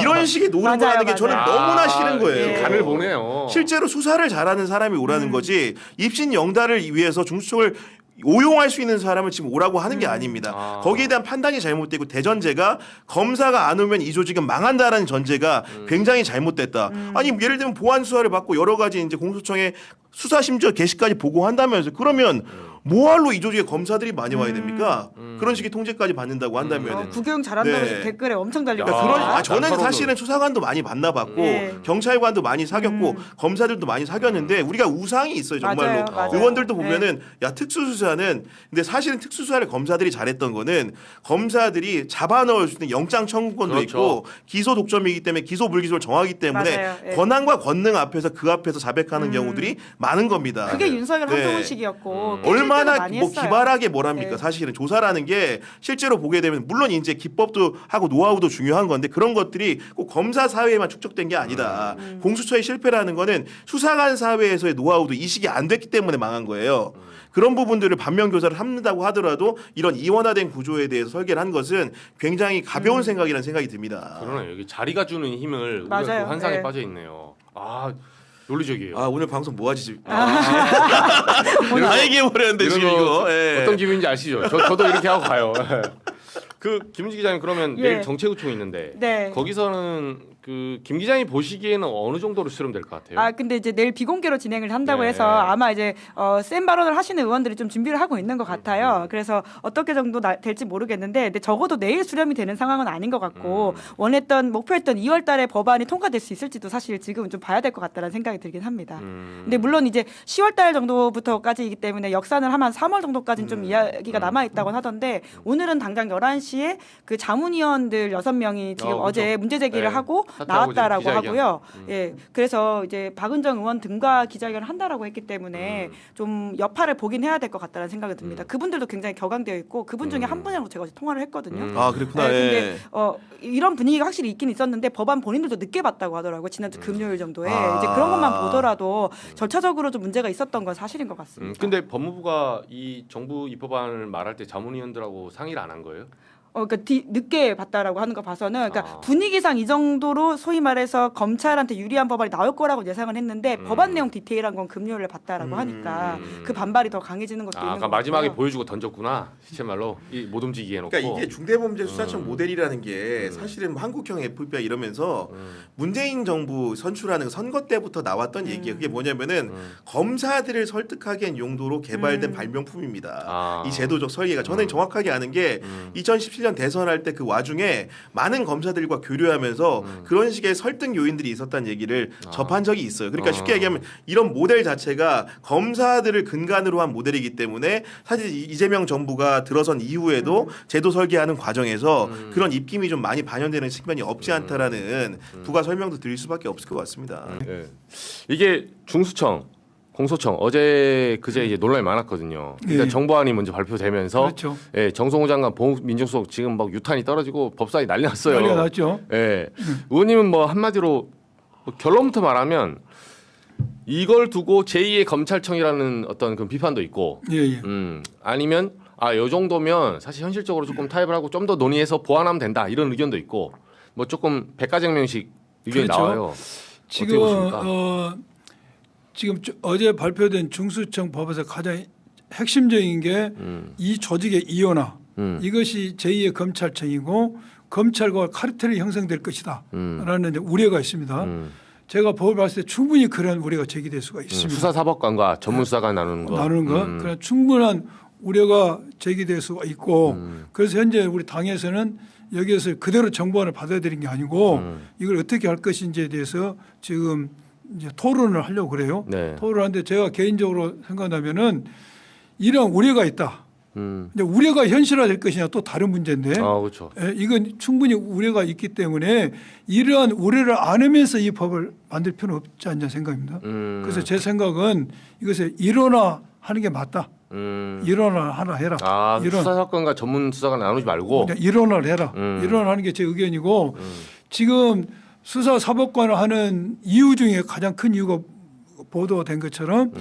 이런 식의 노름을 맞아요, 하는 게 저는 맞아요. 너무나 싫은 거예요. 좀 간을 보네요. 실제로 수사를 잘하는 사람이 오라는 거지 입신 영달을 위해서 중수청을 오용할 수 있는 사람을 지금 오라고 하는 게 아닙니다. 거기에 대한 판단이 잘못되고 대전제가 검사가 안 오면 이 조직은 망한다라는 전제가 굉장히 잘못됐다. 아니 예를 들면 보안 수사를 받고 여러 가지 이제 공소청에 수사 심지어 개시까지 보고한다면서 그러면 뭐할로 이 조직에 검사들이 많이 와야 됩니까? 그런 식의 통제까지 받는다고 한다면 구경 잘한다고 네. 댓글에 엄청 달리고 그러니까 그런 있어요. 저는 난타로도. 사실은 수사관도 많이 만나봤고 네. 경찰관도 많이 사귀었고 검사들도 많이 사귀었는데 우리가 우상이 있어요 정말로. 맞아요. 의원들도 네. 보면은 야 특수수사는 근데 사실은 특수수사를 검사들이 잘했던 거는 검사들이 잡아넣을 수 있는 영장 청구권도 그렇죠. 있고 기소 독점이기 때문에 기소 불기소를 정하기 때문에 맞아요. 네. 권한과 권능 앞에서 그 앞에서 자백하는 경우들이 많은 겁니다. 그게 윤석열 네. 한동훈식이었고 얼마나 많이 뭐 했어요. 기발하게 뭘 합니까? 네. 사실은 조사라는 게 실제로 보게 되면 물론 이제 기법도 하고 노하우도 중요한 건데 그런 것들이 꼭 검사 사회에만 축적된 게 아니다. 공수처의 실패라는 거는 수사관 사회에서의 노하우도 이식이 안 됐기 때문에 망한 거예요. 그런 부분들을 반면 교사를 한다고 하더라도 이런 이원화된 구조에 대해서 설계를 한 것은 굉장히 가벼운 생각이라는 생각이 듭니다. 그러네요. 여기 자리가 주는 힘을 우리가 맞아요. 그 환상에 네. 빠져 있네요. 아 논리적이에요. 아 오늘 방송 뭐하지? 다 얘기해버렸는데 이런 지금 거 이거. 예. 어떤 기분인지 아시죠? 저도 이렇게 하고 가요. 그 김은지 기자님 그러면 예. 내일 정책구청이 있는데 네. 거기서는 그 김 기자님 보시기에는 어느 정도로 수렴될 것 같아요? 아 근데 이제 내일 비공개로 진행을 한다고 네. 해서 아마 이제 센 발언을 하시는 의원들이 좀 준비를 하고 있는 것 같아요. 그래서 어떻게 정도 될지 모르겠는데 근데 적어도 내일 수렴이 되는 상황은 아닌 것 같고 원했던 목표했던 2월달에 법안이 통과될 수 있을지도 사실 지금은 좀 봐야 될 것 같다는 생각이 들긴 합니다. 근데 물론 이제 10월달 정도부터까지이기 때문에 역산을 하면 3월 정도까지는 좀 이야기가 남아 있다고 하던데 오늘은 당장 11시에 그 자문위원들 6명이 지금 그렇죠. 어제 문제 제기를 네. 하고 사퇴하고 나왔다라고 지금 기자회견. 하고요. 예, 그래서 이제 박은정 의원 등과 기자회견을 한다라고 했기 때문에 좀 여파를 보긴 해야 될 것 같다는 생각이 듭니다. 그분들도 굉장히 격앙되어 있고 그분 중에 한 분이랑 제가 어제 통화를 했거든요. 아 그렇구나. 네, 예. 근데 이런 분위기가 확실히 있긴 있었는데 법안 본인들도 늦게 봤다고 하더라고요. 지난주 금요일 정도에 이제 그런 것만 보더라도 절차적으로 좀 문제가 있었던 건 사실인 것 같습니다. 근데 법무부가 이 정부 입법안을 말할 때 자문위원들하고 상의를 안 한 거예요? 그러니까 늦게 봤다라고 하는 거 봐서는 그러니까 아. 분위기상 이 정도로 소위 말해서 검찰한테 유리한 법안이 나올 거라고 예상을 했는데 법안 내용 디테일한 건 금요일에 봤다라고 하니까 그 반발이 더 강해지는 것도 있는 아, 것 그러니까 마지막에 같고요. 보여주고 던졌구나. 시체 말로 못 움직이게 해놓고. 그러니까 이게 중대범죄수사청 모델이라는 게 사실은 한국형 FBI 이러면서 문재인 정부 선출하는 선거 때부터 나왔던 얘기예요. 그게 뭐냐면은 검사들을 설득하기엔 용도로 개발된 발명품입니다. 아. 이 제도적 설계가 저는 정확하게 아는 게 2017년 대선할 때 그 와중에 많은 검사들과 교류하면서 그런 식의 설득 요인들이 있었다는 얘기를 접한 적이 있어요. 그러니까 쉽게 얘기하면 이런 모델 자체가 검사들을 근간으로 한 모델이기 때문에 사실 이재명 정부가 들어선 이후에도 제도 설계하는 과정에서 그런 입김이 좀 많이 반영되는 측면이 없지 않다라는 부가 설명도 드릴 수밖에 없을 것 같습니다. 예. 이게 중수청, 공소청 어제 그제 이제 논란이 많았거든요. 일단 예. 정보안이 먼저 발표되면서 그렇죠. 예, 정성호 장관, 보훈 민정수석 지금 막 유탄이 떨어지고 법사위 난리 났어요. 난리가 났죠. 예. 의원님은 뭐 한마디로 뭐 결론부터 말하면 이걸 두고 제2의 검찰청이라는 어떤 그 비판도 있고, 예, 예. 아니면 요 정도면 사실 현실적으로 조금 타협을 하고 좀 더 논의해서 보완하면 된다 이런 의견도 있고, 뭐 조금 백가쟁명식 의견이 그렇죠. 나와요. 지금 보십니까? 지금 어제 발표된 중수청 법에서 가장 핵심적인 게 이 조직의 이원화 이것이 제2의 검찰청이고 검찰과 카르텔이 형성될 것이다 라는 우려가 있습니다. 제가 법을 봤을 때 충분히 그런 우려가 제기될 수가 있습니다. 수사사법관과 전문수사관 나누는 거. 나누는 거 그런 충분한 우려가 제기될 수가 있고 그래서 현재 우리 당에서는 여기에서 그대로 정보안을 받아들인 게 아니고 이걸 어떻게 할 것인지에 대해서 지금 이제 토론을 하려고 그래요. 네. 토론하는데 제가 개인적으로 생각하면은 이런 우려가 있다. 음. 우려가 현실화될 것이냐 또 다른 문제인데 그렇죠. 이건 충분히 우려가 있기 때문에 이러한 우려를 안으면서 이 법을 만들 필요는 없지 않냐 생각입니다. 그래서 제 생각은 이것을 일원화하는 게 맞다. 일원화 하나 해라. 수사사건과 전문수사관 나누지 말고 그냥 일원화를 해라. 일원화하는 게 제 의견이고 지금 수사사법관을 하는 이유 중에 가장 큰 이유가 보도된 것처럼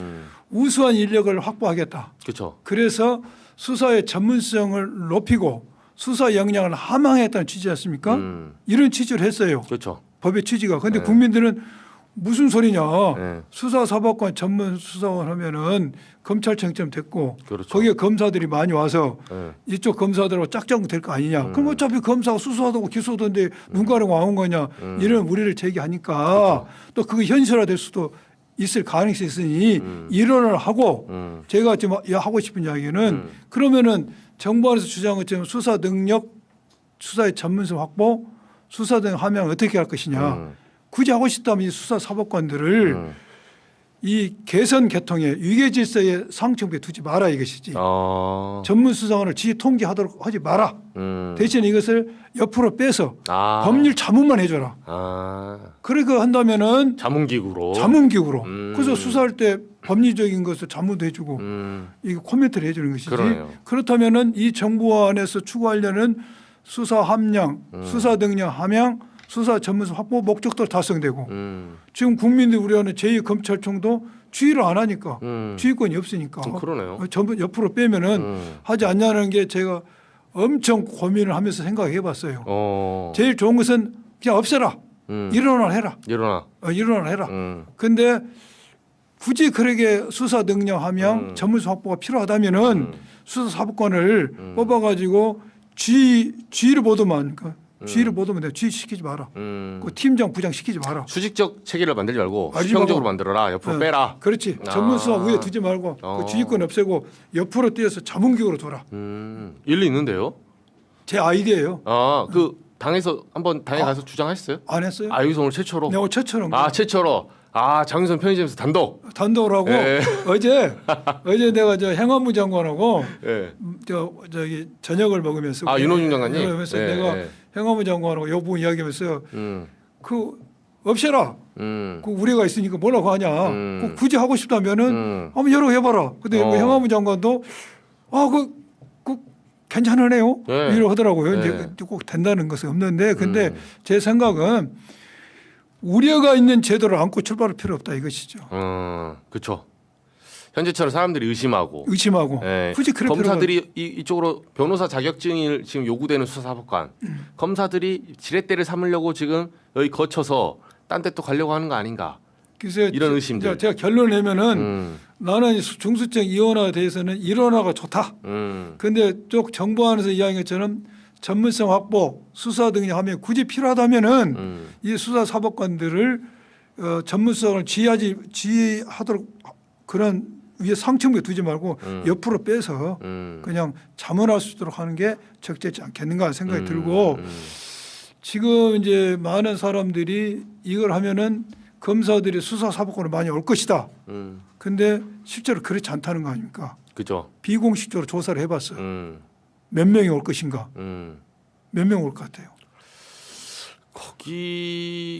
우수한 인력을 확보하겠다. 그렇죠. 그래서 수사의 전문성을 높이고 수사 역량을 함양했다는 취지 않습니까? 이런 취지를 했어요. 그렇죠. 법의 취지가. 그런데 국민들은 무슨 소리냐. 네. 수사사법관 전문 수사관 하면은 검찰청처럼 됐고 그렇죠. 거기에 검사들이 많이 와서 네. 이쪽 검사들하고 짝짝 될 거 아니냐. 그럼 어차피 검사가 수사하고 기소하던데 눈 가리고 나온 거냐. 이런 우려를 제기하니까 또 그게 현실화될 수도 있을 가능성이 있으니 일원을 하고 제가 지금 하고 싶은 이야기는 그러면은 정부 안에서 주장한 것처럼 수사 능력, 수사의 전문성 확보, 수사 등 함양 어떻게 할 것이냐. 굳이 하고 싶다면 이 수사 사법관들을 이 개선 개통에 위계 질서에 상층부에 두지 마라 이것이지. 전문 수사관을 지휘 통제하도록 하지 마라. 대신 이것을 옆으로 빼서 법률 자문만 해줘라. 그렇게 한다면은 자문기구로. 그래서 수사할 때 법리적인 것을 자문도 해주고 이거 코멘트를 해주는 것이지. 그러네요. 그렇다면은 이 정부 안에서 추구하려는 수사 함량, 수사 능력 함양, 수사 전문성 확보 목적도 달성되고 지금 국민들이 우려하는 제2검찰청도 주의를 안 하니까 주의권이 없으니까 그러네요. 전부 옆으로 빼면은 하지 않냐는 게 제가 엄청 고민을 하면서 생각해 봤어요. 제일 좋은 것은 그냥 없애라. 일어나 해라. 일어나 해라. 근데 굳이 그렇게 수사 능력 함양 전문성 확보가 필요하다면은 수사 사법관을 뽑아가지고 지휘를 보도만 지휘를 보도면 돼. 지휘 시키지 마라. 그 팀장 부장 시키지 마라. 수직적 체계를 만들지 말고 수평적으로 만들어라. 옆으로 빼라. 그렇지. 전문수사 위에 두지 말고 그 지휘권 없애고 옆으로 띄어서 자문기구로 둬라. 일리 있는데요. 제 아이디어예요. 그 당에서 한번 당에 가서 주장하셨어요? 안 했어요? 여기서 오늘 최초로. 네, 오늘 최초로. 최초로. 장윤선 편의점에서 단독으로 하고 예. 어제 내가 저 행안부 장관하고 예. 저기 저녁을 먹으면서 윤호중 장관님. 그러면서 예. 내가 행안부 장관하고 이 부분 이야기하면서 그 없애라. 그 우리가 있으니까 뭐라고 하냐. 그 굳이 하고 싶다면은 한번 여러 해봐라. 근데 뭐 행안부 장관도 그 괜찮으네요. 예. 이러고 하더라고요. 예. 이제 꼭 된다는 것은 없는데 근데 제 생각은 우려가 있는 제도를 안고 출발할 필요 없다 이것이죠. 그렇죠. 현재처럼 사람들이 의심하고 예. 굳이 그럴 검사들이 이쪽으로 변호사 자격증을 지금 요구되는 수사사법관 검사들이 지렛대를 삼으려고 지금 여기 거쳐서 딴 데 또 가려고 하는 거 아닌가. 그래서 이런 의심들. 제가 결론을 내면은 나는 중수청 이원화에 대해서는 일원화가 좋다. 근데 쪽 정부 안에서 이야기한 것처럼 전문성 확보, 수사 등이 하면 굳이 필요하다면은 이 수사 사법관들을 전문성을 지휘하도록 그런 위에 상층부에 두지 말고 옆으로 빼서 그냥 자문할 수 있도록 하는 게 적절치 않겠는가 생각이 들고 지금 이제 많은 사람들이 이걸 하면은 검사들이 수사 사법관을 많이 올 것이다. 근데 실제로 그렇지 않다는 거 아닙니까? 그죠. 비공식적으로 조사를 해봤어요. 몇 명이 올 것인가? 몇 명 올 것 같아요?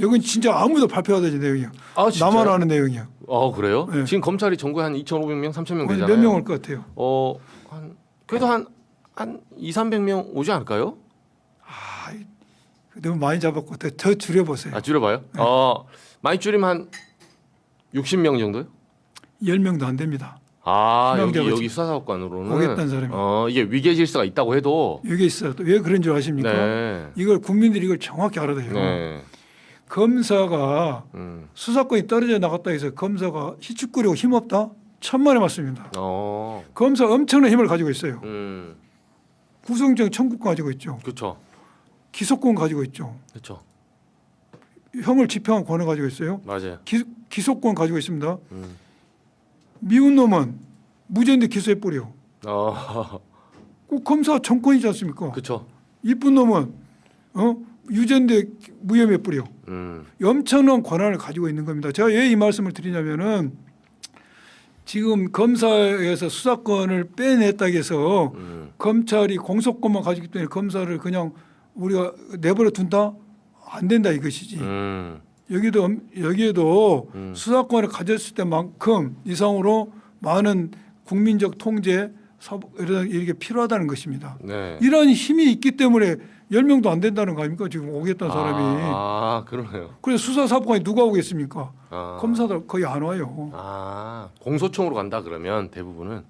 여긴 진짜 아무도 발표하지 내용이야. 나만 아는 내용이야. 그래요? 네. 지금 검찰이 전국에 한 2,500명, 3,000명 되잖아요. 몇 명 올 것 같아요? 그래도 한 200~300명 오지 않을까요? 너무 많이 잡았고 더 줄여보세요. 줄여봐요? 네. 많이 줄이면 한 60명 정도요? 10명도 안 됩니다. 여기 수사사법관으로는 오겠다는 사람이. 이게 위계 질서가 있다고 해도 이게 있어요. 또 왜 그런 줄 아십니까? 네. 이걸 국민들이 이걸 정확히 알아야 돼요. 네. 검사가 수사권이 떨어져 나갔다 해서 검사가 희죽거리고 힘없다? 천만의 말씀입니다. 검사 엄청난 힘을 가지고 있어요. 구속영 청구권 가지고 있죠. 그렇죠. 기소권 가지고 있죠. 그렇죠. 형을 집행한 권을 가지고 있어요. 맞아요. 기소권 가지고 있습니다. 미운 놈은 무죄인데 기소해 버려. 꼭 검사 정권이지 않습니까? 그렇죠. 이쁜 놈은 유죄인데 무혐의 뿌려. 엄청난 권한을 가지고 있는 겁니다. 제가 왜 이 말씀을 드리냐면은 지금 검사에서 수사권을 빼냈다고 해서 검찰이 공소권만 가지기 때문에 검사를 그냥 우리가 내버려 둔다? 안 된다 이것이지. 여기에도 수사권을 가졌을 때만큼 이상으로 많은 국민적 통제 이렇게 필요하다는 것입니다. 네. 이런 힘이 있기 때문에 10명도 안 된다는 거 아닙니까? 지금 오겠다는 사람이. 그러네요. 그래서 수사사법관이 누가 오겠습니까? 검사들 거의 안 와요. 공소청으로 간다 그러면 대부분은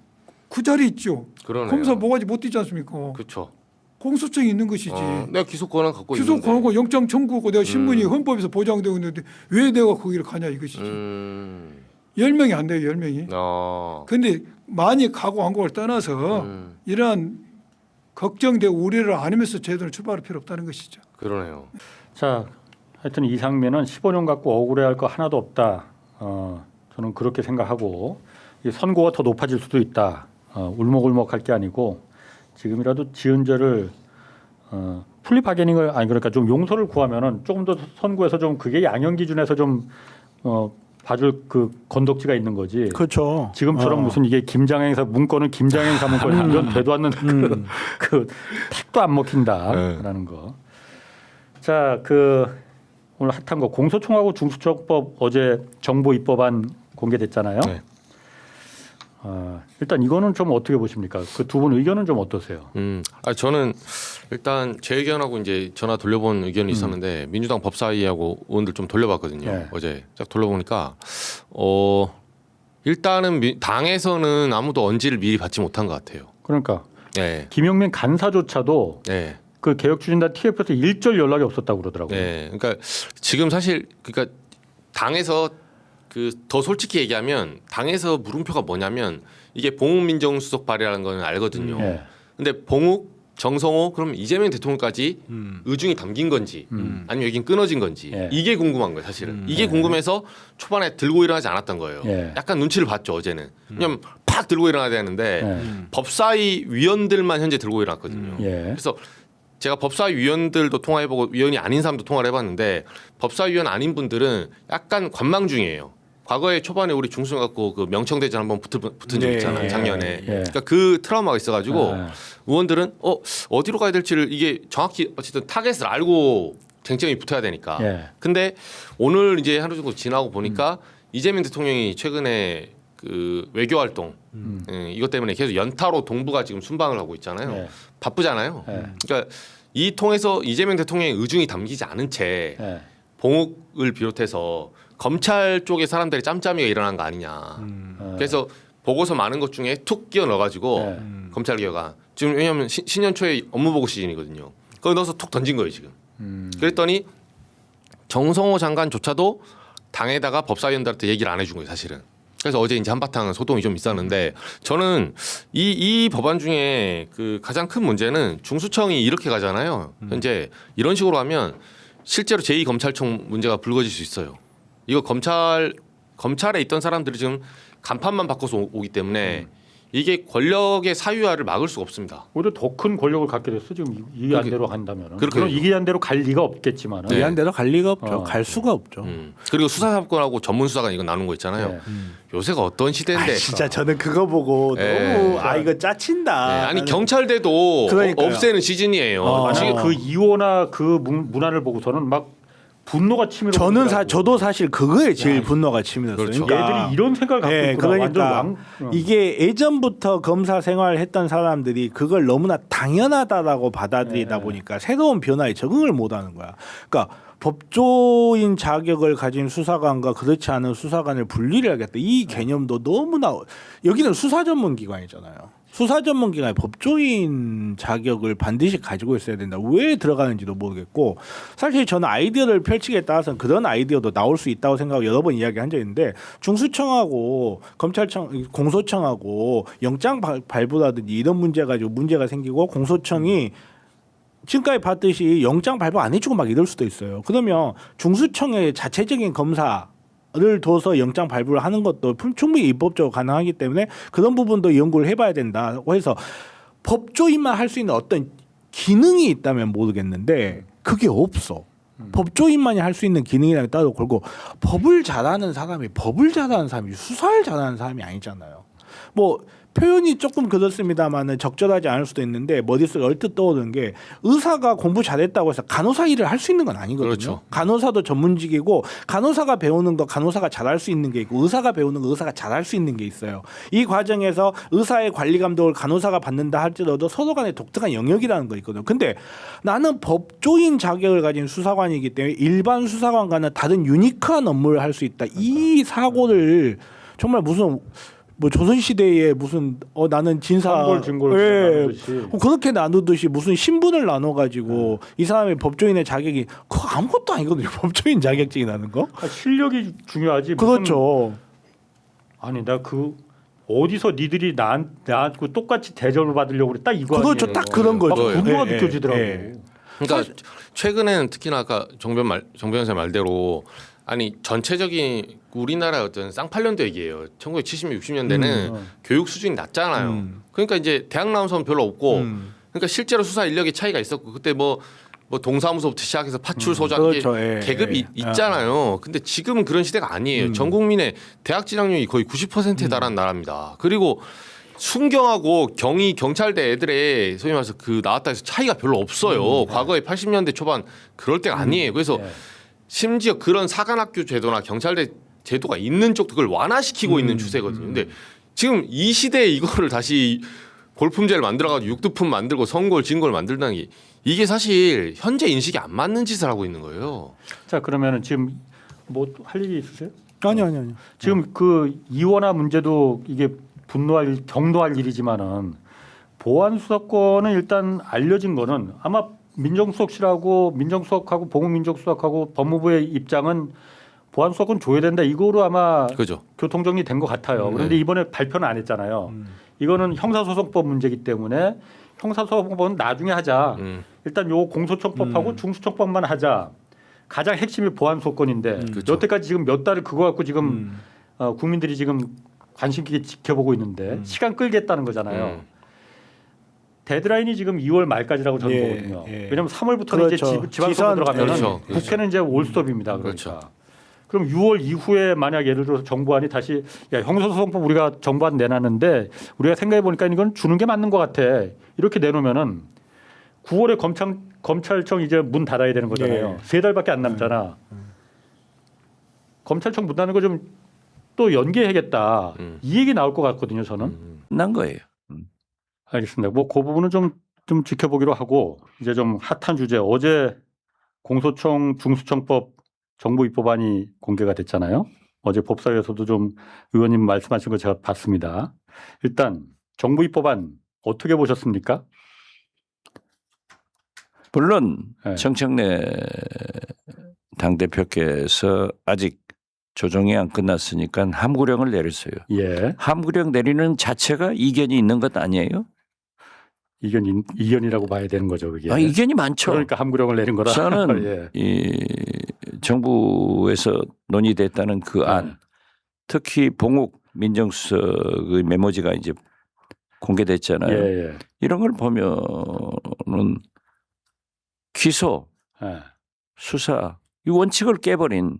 그 자리 있죠. 그러네요. 검사 뭐가지 못 뛰지 않습니까? 그렇죠. 공소청이 있는 것이지. 내가 기소권은 갖고 기소권하고 영장 청구하고 내가 신분이 헌법에서 보장되고 있는데 왜 내가 거기를 가냐 이것이지. 10명이 안 돼요. 10명이. 근데 많이 가고 안 가고를 떠나서 이러한 걱정되고 우려를 안으면서 제대로 출발할 필요 없다는 것이죠. 저는 그렇게 생각하고 이 선고가 더 높아질 수도 있다. 울먹울먹할 게 아니고 지금이라도 지은죄를 플리 바게닝을 아니 그러니까 좀 용서를 구하면은 조금 더 선고해서 좀 그게 양형 기준에서 좀 봐줄 그 건덕지가 있는 거지. 그렇죠. 지금처럼 무슨 이게 김장행사 문건은 김장행사 문건 하면 되도 않는 그 택도 안 먹힌다라는 거. 자, 그 오늘 핫한 거 공소청하고 중수청법 어제 정부 입법안 공개됐잖아요. 네. 일단 이거는 좀 어떻게 보십니까? 그 두 분 의견은 좀 어떠세요? 저는 일단 제 의견하고 이제 전화 돌려본 의견이 있었는데 민주당 법사위하고 의원들 좀 돌려봤거든요. 네. 어제 쫙 돌려보니까 일단은 당에서는 아무도 언지를 미리 받지 못한 것 같아요. 그러니까 네. 김용민 간사조차도 네. 그 개혁추진단 TF에서 일절 연락이 없었다고 그러더라고요. 네. 그러니까 지금 사실 그러니까 당에서 그 더 솔직히 얘기하면 당에서 물음표가 뭐냐면 이게 봉욱 민정수석 발의라는 거는 알거든요. 네. 근데 봉욱, 정성호 그럼 이재명 대통령까지 의중이 담긴 건지 아니면 여긴 끊어진 건지 예. 이게 궁금한 거예요 사실은. 이게 궁금해서 초반에 들고 일어나지 않았던 거예요. 예. 약간 눈치를 봤죠 어제는. 왜냐면 팍 들고 일어나야 되는데 예. 법사위 위원들만 현재 들고 일어났거든요. 예. 그래서 제가 법사위 위원들도 통화해보고 위원이 아닌 사람도 통화를 해봤는데 법사위 위원 아닌 분들은 약간 관망 중이에요. 과거에 초반에 우리 중수청 갖고 그 명청대전 한번 붙은 적 있잖아요. 네. 작년에. 예. 그러니까 그 트라우마가 있어가지고 예. 의원들은 어디로 가야 될지를 이게 정확히 어쨌든 타겟을 알고 쟁점이 붙어야 되니까. 예. 근데 오늘 이제 하루 정도 지나고 보니까 이재명 대통령이 최근에 그 외교 활동 이것 때문에 계속 연타로 동부가 지금 순방을 하고 있잖아요. 예. 바쁘잖아요. 예. 그러니까 이 통해서 이재명 대통령의 의중이 담기지 않은 채 예. 봉욱을 비롯해서 검찰 쪽에 사람들이 짬짬이가 일어난 거 아니냐. 그래서 보고서 많은 것 중에 툭 끼워 넣어가지고 검찰 개혁안 지금 왜냐하면 신년 초에 업무 보고 시즌이거든요. 거기 넣어서 툭 던진 거예요 지금. 그랬더니 정성호 장관조차도 당에다가 법사위원들한테 얘기를 안 해준 거예요 사실은. 그래서 어제 이제 한바탕 소동이 좀 있었는데 저는 이 법안 중에 그 가장 큰 문제는 중수청이 이렇게 가잖아요. 현재 이런 식으로 하면 실제로 제2검찰청 문제가 불거질 수 있어요. 이거 검찰에 있던 사람들이 지금 간판만 바꿔서 오기 때문에 이게 권력의 사유화를 막을 수가 없습니다. 오히려 더 큰 권력을 갖게 됐어 지금 이 안대로 간다면. 그렇게 물론 이 안대로 갈 리가 없겠지만. 네. 이한 대로 갈 리가 없죠. 갈 수가 없죠. 그리고 수사사건하고 전문수사관 이거 나눈 거 있잖아요. 네. 요새가 어떤 시대인데. 진짜 저는 그거 보고 네. 너무 이거 짜친다. 네. 아니 경찰대도 그러니까요. 없애는 시즌이에요. 아니 그 이호나 그 문안을 보고서는 막 분노가 치밀어. 저도 사실 그거에 제일 분노가 치밀었어요. 그렇죠. 그러니까 얘들이 이런 생각을 갖고 예, 있구나. 완전 그러니까 이게 예전부터 검사 생활을 했던 사람들이 그걸 너무나 당연하다라고 받아들이다 네. 보니까 새로운 변화에 적응을 못하는 거야. 그러니까 법조인 자격을 가진 수사관과 그렇지 않은 수사관을 분리를 하겠다. 이 개념도 너무나 여기는 수사 전문 기관이잖아요. 수사 전문 기관이 법조인 자격을 반드시 가지고 있어야 된다. 왜 들어가는지도 모르겠고 사실 저는 아이디어를 펼치기에 따라서는 그런 아이디어도 나올 수 있다고 생각하고 여러 번 이야기한 적이 있는데 중수청하고 검찰청, 공소청하고 영장 발부라든지 이런 문제 가지고 문제가 생기고 공소청이 지금까지 봤듯이 영장 발부 안 해주고 막 이럴 수도 있어요. 그러면 중수청의 자체적인 검사 를 둬서 영장 발부를 하는 것도 충분히 입법적으로 가능하기 때문에 그런 부분도 연구를 해봐야 된다고 해서 법조인만 할 수 있는 어떤 기능이 있다면 모르겠는데 그게 없어. 법조인만이 할 수 있는 기능이라는 게 따로 걸고 법을 잘하는 사람이 수사를 잘하는 사람이 아니잖아요. 뭐 표현이 조금 그렇습니다만은 적절하지 않을 수도 있는데 머릿속에 얼뜻 떠오르는 게 의사가 공부 잘했다고 해서 간호사 일을 할 수 있는 건 아니거든요. 그렇죠. 간호사도 전문직이고 간호사가 배우는 거 간호사가 잘할 수 있는 게 있고 의사가 배우는 거 의사가 잘할 수 있는 게 있어요. 이 과정에서 의사의 관리 감독을 간호사가 받는다 할지라도 서로 간의 독특한 영역이라는 거 있거든요. 근데 나는 법조인 자격을 가진 수사관이기 때문에 일반 수사관과는 다른 유니크한 업무를 할 수 있다. 이 사고를 정말 무슨 뭐 조선시대에 무슨 나는 진사 상골 예, 그렇게 나누듯이 무슨 신분을 나눠가지고 이 사람의 법조인의 자격이 그거 아무것도 아니거든요. 법조인 자격증이 나는 거. 실력이 중요하지. 그렇죠. 아니 나 그 어디서 니들이 나한테 똑같이 대접을 받으려고 그래. 딱 이거 그렇죠. 아니에요. 딱 그런 거죠. 막 분노가 예, 느껴지더라고. 예. 그러니까 최근에는 특히나 아까 정 변호사 말대로 아니 전체적인 우리나라 어떤 쌍팔년도 얘기예요. 1970년 60년대는 교육 수준이 낮잖아요. 그러니까 이제 대학 나온 사람 별로 없고 그러니까 실제로 수사 인력의 차이가 있었고 그때 뭐 동사무소부터 시작해서 파출 소장 그렇죠. 이게 계급이 있잖아요. 근데 지금은 그런 시대가 아니에요. 전 국민의 대학 진학률이 거의 90%에 달하는 나라입니다. 그리고 순경하고 경찰대 애들의 소위 말해서 그 나왔다 해서 차이가 별로 없어요. 과거에 80년대 초반 그럴 때가 아니에요. 그래서 심지어 그런 사관학교 제도나 경찰대 제도가 있는 쪽도 그걸 완화시키고 있는 추세거든요. 근데 지금 이 시대에 이거를 다시 골품제를 만들어가지고 육두품 만들고 선고를 진고를 만들다는 게 이게 사실 현재 인식이 안 맞는 짓을 하고 있는 거예요. 자 그러면은 지금 뭐 할 얘기 있으세요? 아니요. 지금 그 이원화 문제도 이게 경도할 일이지만은 보안 수사권은 일단 알려진 거는 아마 민정수석하고 보건민정수석하고 법무부의 입장은 보안 수사권 줘야 된다 이거로 아마 그죠. 교통정리 된 것 같아요. 그런데 이번에 발표는 안 했잖아요. 이거는 형사소송법 문제이기 때문에 형사소송법은 나중에 하자. 일단 요 공소청법하고 중수청법만 하자. 가장 핵심이 보안 수사권인데 그렇죠. 여태까지 지금 몇 달을 그거 갖고 지금 국민들이 지금 관심 깊게 지켜보고 있는데 시간 끌겠다는 거잖아요. 데드라인이 지금 2월 말까지라고 저는 보거든요. 왜냐하면 3월부터는 그렇죠. 이제 지방선거 들어가면 그렇죠. 국회는 이제 올스톱입니다. 그러니까. 그렇죠. 그럼 6월 이후에 만약 예를 들어서 정부안이 다시 야, 형사소송법 우리가 정부안 내놨는데 우리가 생각해 보니까 이건 주는 게 맞는 것 같아. 이렇게 내놓으면은 9월에 검찰청 이제 문 닫아야 되는 거잖아요. 3달밖에 안 남잖아. 검찰청 문 닫는 거 좀 또 연기해야겠다. 이 얘기 나올 것 같거든요. 저는. 난 거예요. 알겠습니다. 뭐 그 부분은 좀 지켜보기로 하고 이제 좀 핫한 주제 어제 공소청 중수청법 정부 입법안이 공개가 됐잖아요. 어제 법사위에서도 좀 의원님 말씀하신 거 제가 봤습니다. 일단 정부 입법안 어떻게 보셨습니까? 물론 네. 정청래 당대표께서 아직 조정이 안 끝났으니까 함구령을 내렸어요. 예. 함구령 내리는 자체가 이견이 있는 것 아니에요? 이견이라고 봐야 되는 거죠, 그게. 이견이 많죠. 그러니까 함구령을 내린 거라. 저는 예. 이 정부에서 논의됐다는 그 안, 특히 봉욱 민정수석의 메모지가 이제 공개됐잖아요. 예. 이런 걸 보면은 기소, 수사 이 원칙을 깨버린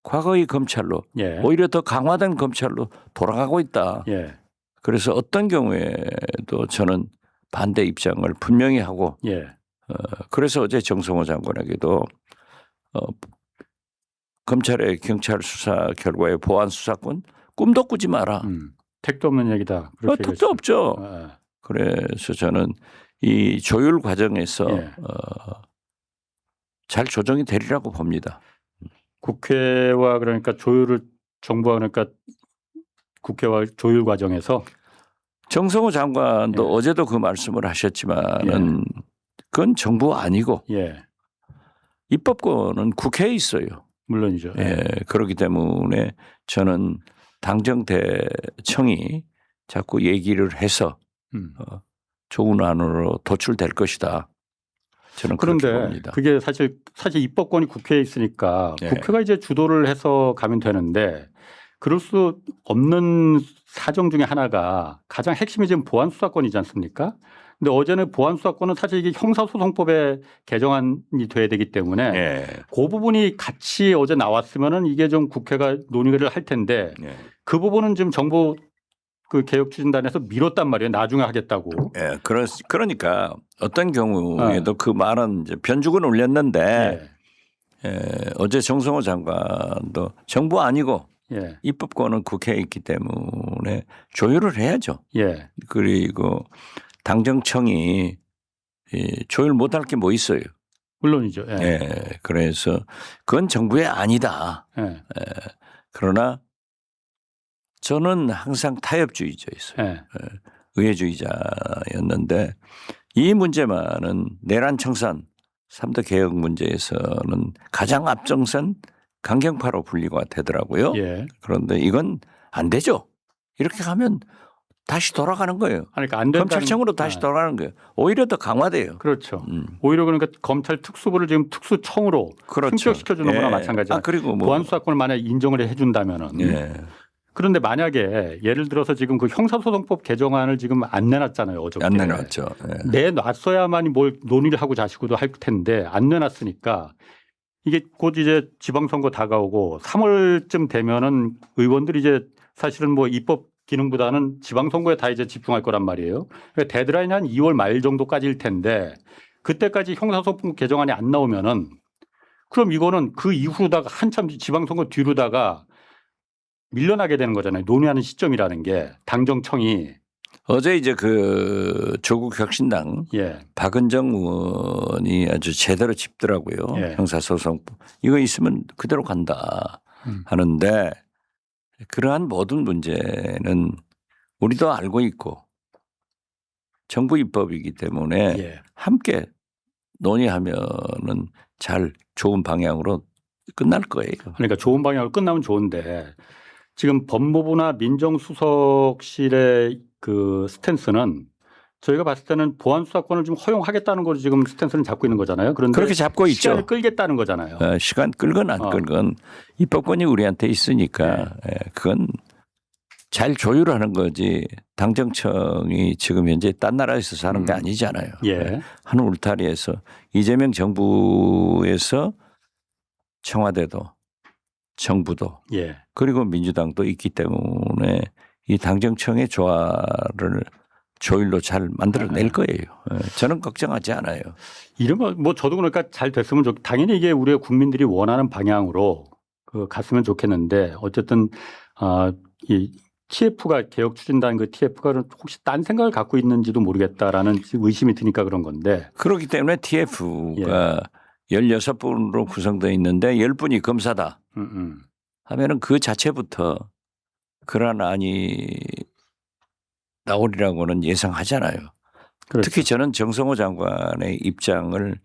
과거의 검찰로 예. 오히려 더 강화된 검찰로 돌아가고 있다. 예. 그래서 어떤 경우에도 저는 반대 입장을 분명히 하고 예. 그래서 어제 정성호 장관에게도 검찰의 경찰 수사 결과에 보안 수사권 꿈도 꾸지 마라. 택도 없는 얘기다. 그렇게 택도 없죠. 그래서 저는 이 조율 과정에서 잘 조정이 되리라고 봅니다. 국회와 그러니까 조율을 정부와 그러니까 국회와 조율 과정에서 정성호 장관도 예. 어제도 그 말씀을 하셨지만은 그건 정부 아니고 입법권은 국회에 있어요. 물론이죠. 그렇기 때문에 저는 당정대청이 자꾸 얘기를 해서 좋은 안으로 도출될 것이다. 저는 그렇게 그런데 봅니다. 그게 사실 입법권이 국회에 있으니까 국회가 이제 주도를 해서 가면 되는데 그럴 수 없는 사정 중에 하나가 가장 핵심이 지금 보안 수사권이지 않습니까? 근데 어제는 보안 수사권은 사실 이게 형사소송법에 개정안이 돼야 되기 때문에 그 부분이 같이 어제 나왔으면은 이게 좀 국회가 논의를 할 텐데 그 부분은 지금 정부 그 개혁추진단에서 미뤘단 말이에요. 나중에 하겠다고. 그러니까 어떤 경우에도 그 말은 이제 변죽은 올렸는데 어제 정성호 장관도 정부 아니고 입법권은 국회에 있기 때문에 조율을 해야죠. 그리고 당정청이 조율 못할 게 뭐 있어요. 물론이죠. 그래서 그건 정부의 아니다. 그러나 저는 항상 타협주의자였어요. 의회주의자였는데 이 문제만은 내란 청산 3대 개혁 문제에서는 가장 앞장선 강경파로 분리가 되더라고요. 그런데 이건 안 되죠. 이렇게 가면 다시 돌아가는 거예요. 그러니까 안 된다는 검찰청으로 다시 돌아가는 거예요. 오히려 더 강화돼요. 그렇죠. 오히려 그러니까 검찰 특수부를 지금 특수청으로 그렇죠. 승격시켜주는 거나 예. 마찬가지예요. 그리고 뭐 보안 수사권을 만약 인정을 해준다면은. 예. 그런데 만약에 예를 들어서 지금 그 형사소송법 개정안을 지금 안 내놨잖아요. 어저께. 안 내놨죠. 예. 내놨어야만이 뭘 논의를 하고 자시고도 할 텐데 안 내놨으니까 이게 곧 이제 지방선거 다가오고 3월쯤 되면은 의원들이 이제 사실은 뭐 입법 기능보다는 지방선거에 다 이제 집중할 거란 말이에요. 그러니까 데드라인이 한 2월 말 정도까지일 텐데 그때까지 형사소송법 개정안이 안 나오면은 그럼 이거는 그 이후로다가 한참 지방선거 뒤로다가 밀려나게 되는 거잖아요. 논의하는 시점이라는 게 당정청이 어제 이제 그 조국 혁신당 예. 박은정 의원이 아주 제대로 짚더라고요. 예. 형사소송법 이거 있으면 그대로 간다 하는데 그러한 모든 문제는 우리도 알고 있고 정부 입법이기 때문에 예. 함께 논의하면은 잘 좋은 방향으로 끝날 거예요. 그러니까 좋은 방향으로 끝나면 좋은데 지금 법무부나 민정수석실의 그 스탠스는 저희가 봤을 때는 보안 수사권을 좀 허용하겠다는 걸 지금 스탠스를 잡고 있는 거잖아요. 그런데 그렇게 잡고 시간을 있죠. 끌겠다는 거잖아요. 시간 끌건 안 끌건 입법권이 우리한테 있으니까 그건 잘 조율하는 거지 당정청이 지금 현재 딴 나라에서 사는 게 아니잖아요. 예. 한 울타리에서 이재명 정부에서 청와대도 정부도 예. 그리고 민주당도 있기 때문에 이 당정청의 조율로 잘 만들어낼 거예요. 저는 걱정하지 않아요. 이러면 뭐 저도 그러니까 잘 됐으면 당연히 이게 우리 국민들이 원하는 방향으로 그 갔으면 좋겠는데 어쨌든 이 TF가 개혁 추진단 그 TF가 혹시 딴 생각을 갖고 있는지도 모르겠다라는 의심이 드니까 그런 건데 그렇기 때문에 TF가 16분으로 구성되어 있는데 10분이 검사다 하면은 그 자체부터 그러한 안이 나오리라고는 예상하잖아요. 그렇죠. 특히 저는 정성호 장관의 입장을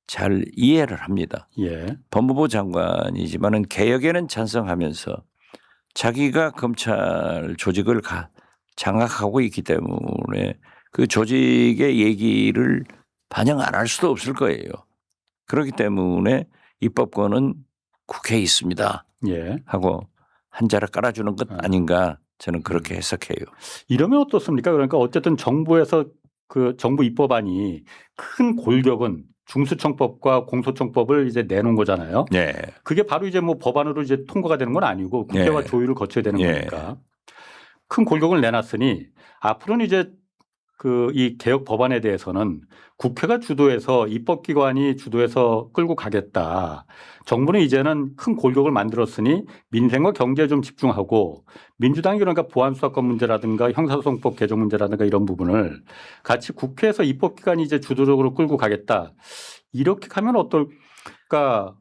잘 이해를 합니다. 예. 법무부 장관이지만은 개혁에는 찬성하면서 자기가 검찰 조직을 장악하고 있기 때문에 그 조직의 얘기를 반영 안 할 수도 없을 거예요. 그렇기 때문에 입법권은 국회에 있습니다. 예. 하고 한자락 깔아주는 것 아닌가 저는 그렇게 해석해요. 이러면 어떻습니까? 그러니까 어쨌든 정부에서 그 정부 입법안이 큰 골격은 중수청법과 공소청법을 이제 내놓은 거잖아요. 네. 그게 바로 이제 뭐 법안으로 이제 통과가 되는 건 아니고 국회와 조율을 거쳐야 되는 거니까 큰 골격을 내놨으니 앞으로는 이제 그 이 개혁 법안에 대해서는 국회가 주도해서 입법기관이 주도해서 끌고 가겠다. 정부는 이제는 큰 골격을 만들었으니 민생과 경제에 좀 집중하고 민주당이 그러니까 보안수사권 문제라든가 형사소송법 개정 문제라든가 이런 부분을 같이 국회에서 입법기관이 이제 주도적으로 끌고 가겠다. 이렇게 가면 어떨까?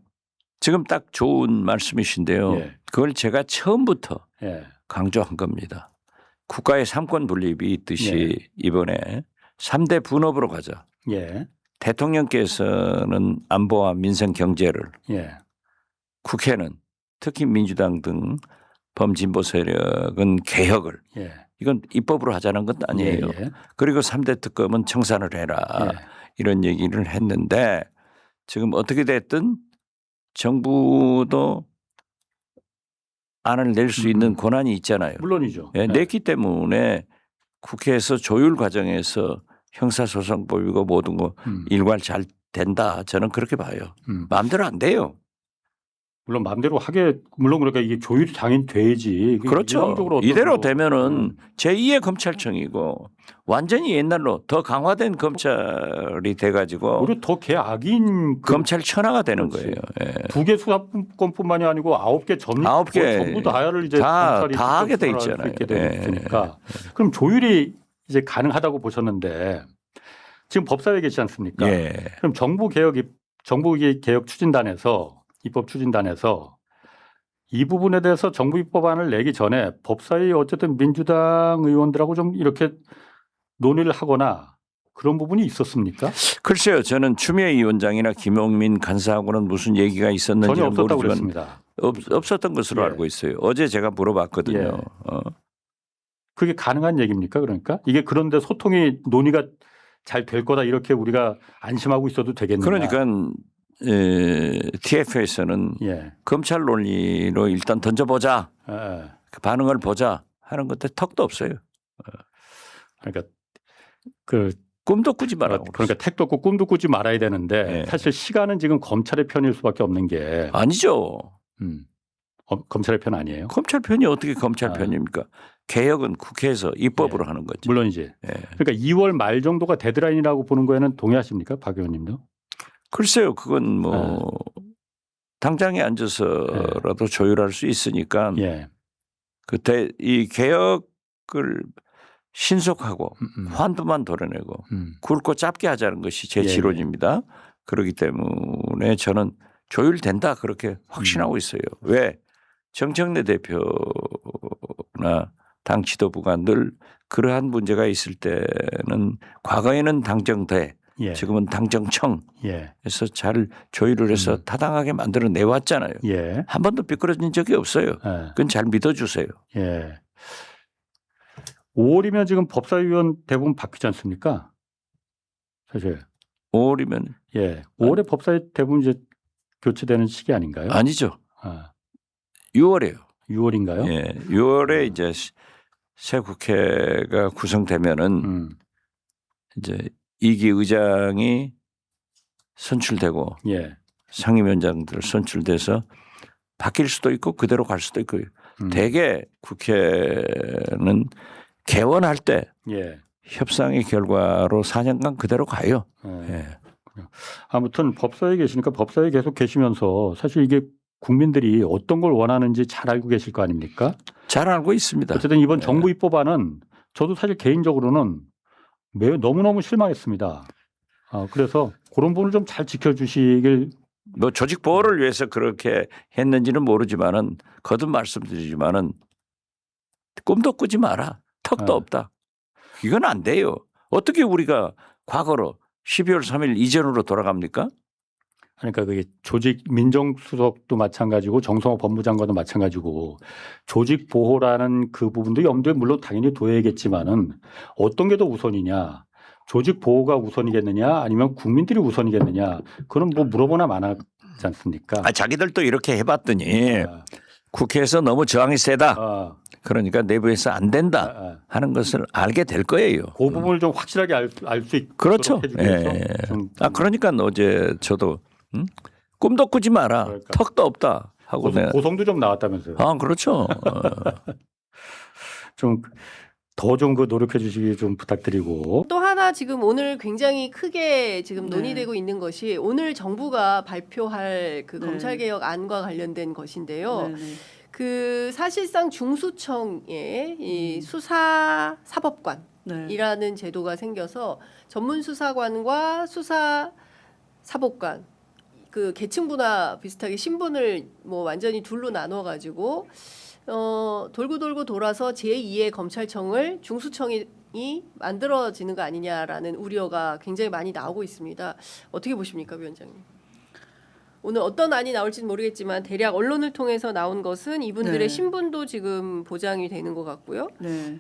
지금 딱 좋은 말씀이신데요. 그걸 제가 처음부터 강조한 겁니다. 국가의 삼권 분립이 있듯이 이번에 3대 분업으로 가자. 대통령께서는 안보와 민생 경제를 국회는 특히 민주당 등 범진보 세력은 개혁을 이건 입법으로 하자는 것 아니에요. 그리고 3대 특검은 청산을 해라. 이런 얘기를 했는데 지금 어떻게 됐든 정부도 안을 낼 수 있는 권한이 있잖아요. 물론이죠. 냈기 때문에 국회에서 조율 과정에서 형사소송법이고 모든 거 일괄 잘 된다. 저는 그렇게 봐요. 마음대로 안 돼요. 물론 마음대로 하게 물론 그러니까 이게 조율이 당연히 돼야지. 그렇죠. 이대로 되면은 제2의 검찰청이고 완전히 옛날로 더 강화된 검찰이 돼가지고 오히려 더 개악인 검찰 천하가 되는 거예요. 2개 수사권뿐만이 아니고 9개 전부 다를 이제 다 하게 돼 있잖아요. 있게 되니까 그럼 조율이 이제 가능하다고 보셨는데 지금 법사위에 계시지 않습니까? 그럼 정부 개혁 추진단에서 입법 추진단에서 이 부분에 대해서 정부 입법안을 내기 전에 법사위 어쨌든 민주당 의원들하고 좀 이렇게 논의를 하거나 그런 부분이 있었습니까? 글쎄요. 저는 추미애 위원장이나 김용민 간사하고는 무슨 얘기가 있었는지 전혀 없었다고 모르지만 그랬습니다. 없었던 것으로 알고 있어요. 어제 제가 물어봤거든요. 그게 가능한 얘기입니까? 그러니까 이게 그런데 소통이 논의가 잘 될 거다 이렇게 우리가 안심하고 있어도 되겠느냐? 그러니까 TF에서는 예. 검찰 논리로 일단 던져보자. 예. 그 반응을 보자 하는 건데 턱도 없어요. 그러니까 그 꿈도 꾸지 말라고. 그러니까 택도 없고 꿈도 꾸지 말아야 되는데 네. 사실 시간은 지금 검찰의 편일 수밖에 없는 게 아니죠. 검찰의 편 아니에요? 검찰 편이 어떻게 검찰 편입니까? 개혁은 국회에서 입법으로 예. 하는 거죠. 물론이지. 예. 그러니까 2월 말 정도가 데드라인이라고 보는 거에는 동의하십니까, 박 의원님도? 글쎄요, 그건 뭐 당장에 앉아서라도 조율할 수 있으니까 예. 그때 이 개혁을 신속하고 환도만 도려내고 굵고 짧게 하자는 것이 제 예, 지론입니다. 그렇기 때문에 저는 조율된다 그렇게 확신하고 있어요. 왜? 정청래 대표나 당 지도부가 늘 그러한 문제가 있을 때는 과거에는 당정대 예. 지금은 당정청에서 예. 잘 조율을 해서 타당하게 만들어 내왔잖아요. 예. 한 번도 삐뚤어진 적이 없어요. 예. 그건 잘 믿어주세요. 예. 5월이면 지금 법사위원 대부분 바뀌지 않습니까? 사실 5월이면 예. 5월에 법사위 대부분 이제 교체되는 시기 아닌가요? 아니죠. 아, 6월이에요. 6월인가요? 예. 6월에 이제 새 국회가 구성되면은 이제 2기 의장이 선출되고 예. 상임위원장들 선출돼서 바뀔 수도 있고 그대로 갈 수도 있고 대개 국회는 개원할 때 예. 협상의 결과로 4년간 그대로 가요. 예. 아무튼 법사위에 계시니까 법사위에 계속 계시면서 사실 이게 국민들이 어떤 걸 원하는지 잘 알고 계실 거 아닙니까? 잘 알고 있습니다. 어쨌든 이번 정부 입법안은 저도 사실 개인적으로는 매우 너무너무 실망했습니다. 그래서 그런 부분을 좀 잘 지켜주시길. 뭐 조직 보호를 위해서 그렇게 했는지는 모르지만은 거듭 말씀드리지만은 꿈도 꾸지 마라. 턱도 없다. 이건 안 돼요. 어떻게 우리가 과거로 12월 3일 이전으로 돌아갑니까? 그러니까 그게 조직 민정수석도 마찬가지고 정성호 법무장관도 마찬가지고 조직 보호라는 그 부분도 염두에 물론 당연히 둬야겠지만은 어떤 게 더 우선이냐? 조직 보호가 우선이겠느냐 아니면 국민들이 우선이겠느냐? 그건 뭐 물어보나 마나지 않습니까? 자기들도 이렇게 해봤더니 국회에서 너무 저항이 세다. 그러니까 내부에서 안 된다 하는 것을 알게 될 거예요. 그 부분을 좀 확실하게 알 수 있도록 그렇죠. 해주기 위해서. 그러니까 어제 저도 꿈도 꾸지 마라. 그러니까. 턱도 없다 하고 고성도 좀 나왔다면서요. 그렇죠. 좀 더 좀 그 노력해 주시기 좀 부탁드리고. 또 하나 지금 오늘 굉장히 크게 지금 논의되고 있는 것이 오늘 정부가 발표할 그 검찰개혁안과 관련된 것인데요. 그 사실상 중수청의 이 수사 사법관이라는 제도가 생겨서 전문 수사관과 수사 사법관 그 계층 분화 비슷하게 신분을 뭐 완전히 둘로 나눠 가지고 돌고 돌아서 제2의 검찰청을 중수청이 만들어지는 거 아니냐라는 우려가 굉장히 많이 나오고 있습니다. 어떻게 보십니까, 위원장님? 오늘 어떤 안이 나올지는 모르겠지만 대략 언론을 통해서 나온 것은 이분들의 신분도 지금 보장이 되는 것 같고요.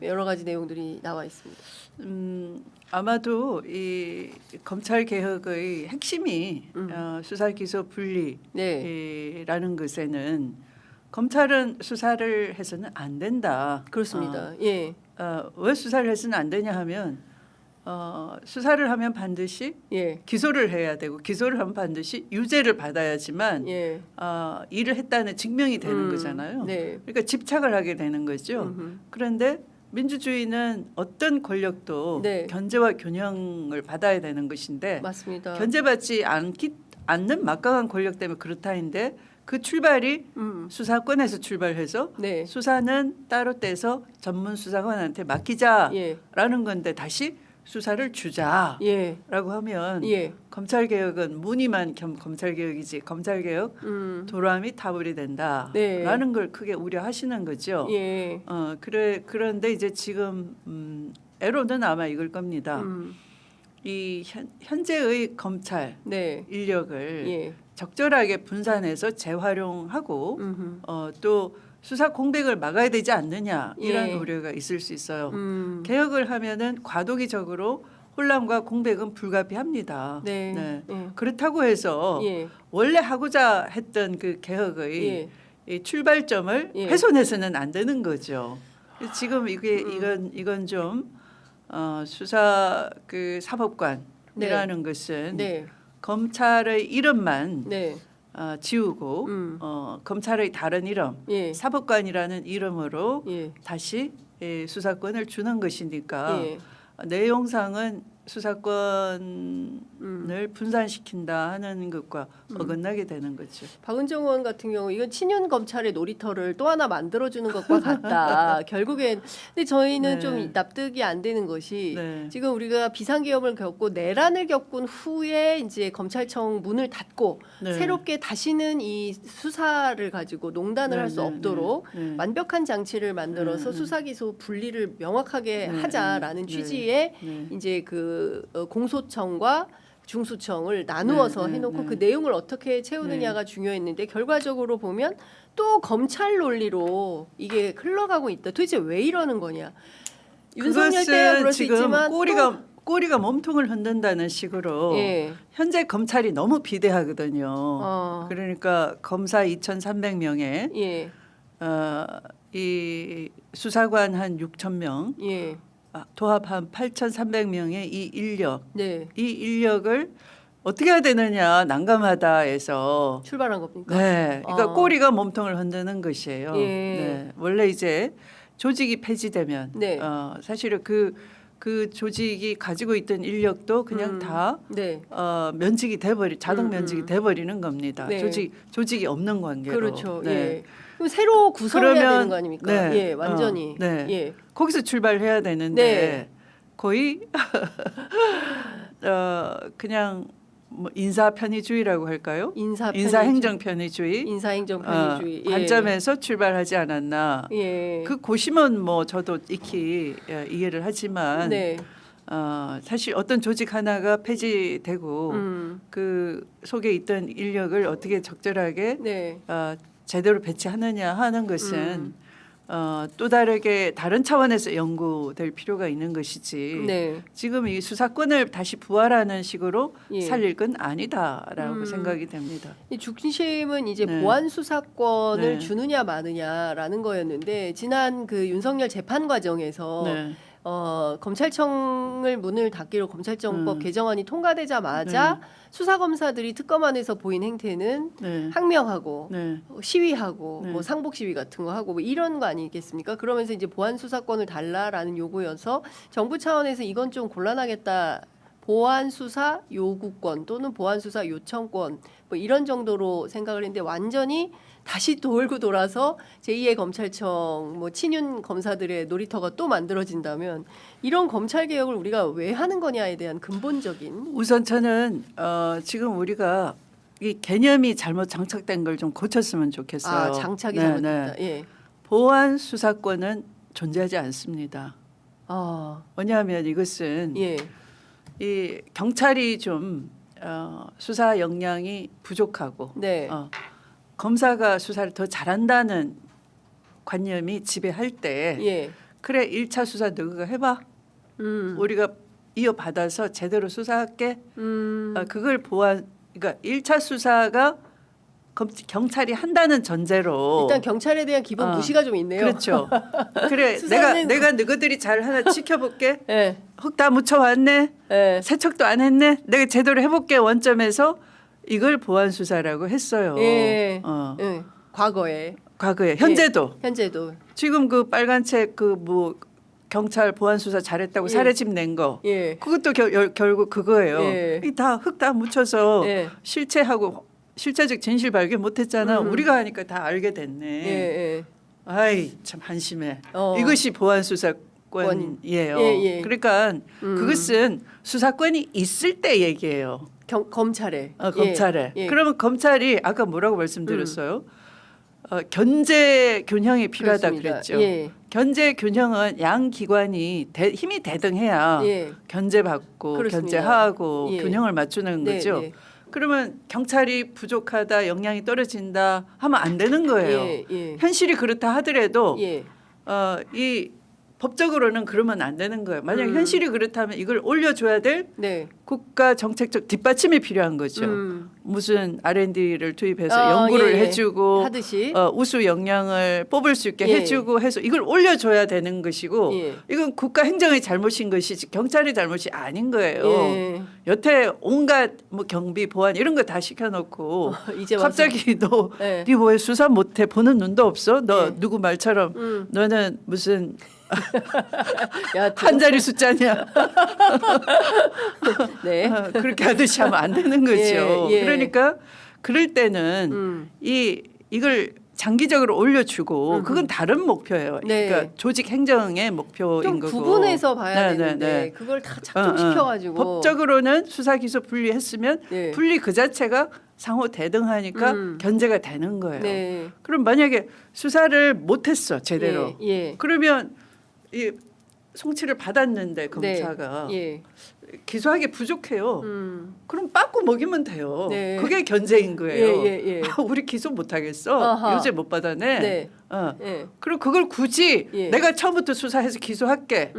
여러 가지 내용들이 나와 있습니다. 아마도 이 검찰 개혁의 핵심이 수사 기소 분리라는 것에는 검찰은 수사를 해서는 안 된다. 그렇습니다. 왜 수사를 해서는 안 되냐 하면 수사를 하면 반드시 기소를 해야 되고 기소를 하면 반드시 유죄를 받아야지만 일을 했다는 증명이 되는 거잖아요. 그러니까 집착을 하게 되는 거죠. 그런데 민주주의는 어떤 권력도 견제와 균형을 받아야 되는 것인데 맞습니다. 견제받지 않는 막강한 권력 때문에 그렇다는데 그 출발이 수사권에서 출발해서 수사는 따로 떼서 전문 수사관한테 맡기자라는 건데 다시 수사를 주자라고 하면 검찰개혁은 무늬만 검찰개혁이지 검찰개혁 도람이 타불이 된다라는 걸 크게 우려하시는 거죠. 그런데 이제 지금 애로는 아마 이걸 겁니다. 이 현재의 검찰 인력을 적절하게 분산해서 재활용하고 또 수사 공백을 막아야 되지 않느냐 이런 우려가 있을 수 있어요. 개혁을 하면은 과도기적으로 혼란과 공백은 불가피합니다. 네. 그렇다고 해서 원래 하고자 했던 그 개혁의 이 출발점을 훼손해서는 안 되는 거죠. 지금 이건 좀 수사 그 사법관이라는 것은 검찰의 이름만 지우고 검찰의 다른 이름 사법관이라는 이름으로 다시 수사권을 주는 것이니까 내용상은 수사권을 분산시킨다 하는 것과 어긋나게 되는 거죠. 박은정 의원 같은 경우 이건 친윤 검찰의 놀이터를 또 하나 만들어주는 것과 같다. 결국엔 근데 저희는 좀 납득이 안 되는 것이 지금 우리가 비상계엄을 겪고 내란을 겪은 후에 이제 검찰청 문을 닫고 새롭게 다시는 이 수사를 가지고 농단을 할 수 없도록 완벽한 장치를 만들어서 수사기소 분리를 명확하게 하자라는 취지의 이제 그 공소청과 중수청을 나누어서 해놓고 그 내용을 어떻게 채우느냐가 중요했는데 결과적으로 보면 또 검찰 논리로 이게 흘러가고 있다. 도대체 왜 이러는 거냐? 윤석열 때야 그럴 수 있지만 꼬리가 몸통을 흔든다는 식으로 현재 검찰이 너무 비대하거든요. 그러니까 검사 2,300명에 이 수사관 한 6,000명 도합 한 8,300명의 이 인력, 이 인력을 어떻게 해야 되느냐 난감하다 해서 출발한 겁니까? 네, 그러니까 꼬리가 몸통을 흔드는 것이에요. 원래 이제 조직이 폐지되면 사실은 그 조직이 가지고 있던 인력도 그냥 다 면직이 자동 면직이 돼버리는 겁니다. 조직이 없는 관계로. 그렇죠. 그럼 새로 구성해야 되는 거 아닙니까? 완전히. 거기서 출발해야 되는데 거의 그냥 뭐 인사 편의주의라고 할까요? 인사행정 편의주의 관점에서 출발하지 않았나. 그 고심은 뭐 저도 익히 이해를 하지만 사실 어떤 조직 하나가 폐지되고 그 속에 있던 인력을 어떻게 적절하게 제대로 배치하느냐 하는 것은 또 다른 차원에서 연구될 필요가 있는 것이지 지금 이 수사권을 다시 부활하는 식으로 살릴 건 아니다라고 생각이 됩니다. 이 중심은 이제 보안 수사권을 주느냐 마느냐라는 거였는데 지난 그 윤석열 재판 과정에서 검찰청을 문을 닫기로 검찰청법 개정안이 통과되자마자 수사검사들이 특검 안에서 보인 행태는 항명하고 시위하고 뭐 상복 시위 같은 거 하고 뭐 이런 거 아니겠습니까? 그러면서 이제 보안 수사권을 달라라는 요구여서 정부 차원에서 이건 좀 곤란하겠다. 보안 수사 요구권 또는 보안 수사 요청권 뭐 이런 정도로 생각을 했는데 완전히 다시 돌고 돌아서 제2의 검찰청 뭐 친윤 검사들의 놀이터가 또 만들어진다면 이런 검찰 개혁을 우리가 왜 하는 거냐에 대한 근본적인 우선 저는 지금 우리가 이 개념이 잘못 장착된 걸 좀 고쳤으면 좋겠어요. 장착이 잘못됐다. 보안 수사권은 존재하지 않습니다. 왜냐하면 이것은 이 경찰이 좀 수사 역량이 부족하고 검사가 수사를 더 잘한다는 관념이 지배할 때 그래 1차 수사 너가 해봐. 우리가 이어받아서 제대로 수사할게. 그걸 그러니까 1차 수사가 경찰이 한다는 전제로 일단 경찰에 대한 기본 무시가 좀 있네요. 그렇죠. 그래 내가 너희들이 잘 하나 지켜볼게. 흙 다 묻혀왔네. 세척도 안 했네. 내가 제대로 해볼게 원점에서 이걸 보안 수사라고 했어요. 과거에 현재도 지금 그 빨간 책 그 뭐 경찰 보안 수사 잘했다고 사례집 낸 거 그것도 결국 그거예요. 다 흙 다 묻혀서 실체적 진실 발견 못했잖아. 우리가 하니까 다 알게 됐네. 아이 참 한심해. 이것이 보안 수사권이에요. 그러니까 그것은 수사권이 있을 때 얘기예요. 검찰에. 그러면 검찰이 아까 뭐라고 말씀드렸어요? 견제 균형이 필요하다 그랬죠. 견제 균형은 양 기관이 힘이 대등해야 견제받고 견제하고 균형을 맞추는 거죠. 그러면 경찰이 부족하다, 역량이 떨어진다 하면 안 되는 거예요. 현실이 그렇다 하더라도 이 법적으로는 그러면 안 되는 거예요. 만약 현실이 그렇다면 이걸 올려줘야 될 국가 정책적 뒷받침이 필요한 거죠. 무슨 R&D를 투입해서 연구를 해주고 하듯이 우수 역량을 뽑을 수 있게 해주고 해서 이걸 올려줘야 되는 것이고 이건 국가 행정의 잘못인 것이지 경찰의 잘못이 아닌 거예요. 여태 온갖 뭐 경비, 보안 이런 거 다 시켜놓고 이제 갑자기 너 네 왜 수사 못해? 보는 눈도 없어? 너 누구 말처럼 너는 무슨 한 자리 숫자냐? 네. 그렇게 하듯이 하면 안 되는 거죠. 그러니까 그럴 때는 이걸 장기적으로 올려주고 그건 다른 목표예요. 그러니까 조직 행정의 목표인 좀 거고. 구분해서 봐야 되는데 그걸 다 착종시켜가지고 법적으로는 수사 기소 분리했으면 분리 그 자체가 상호 대등하니까 견제가 되는 거예요. 그럼 만약에 수사를 못했어 제대로. 그러면 이 송치를 받았는데 검사가 기소하기 부족해요. 그럼 빠꾸 먹이면 돼요. 그게 견제인 거예요. 우리 기소 못하겠어. 유죄 못 받아내. 그리고 그걸 굳이 내가 처음부터 수사해서 기소할게.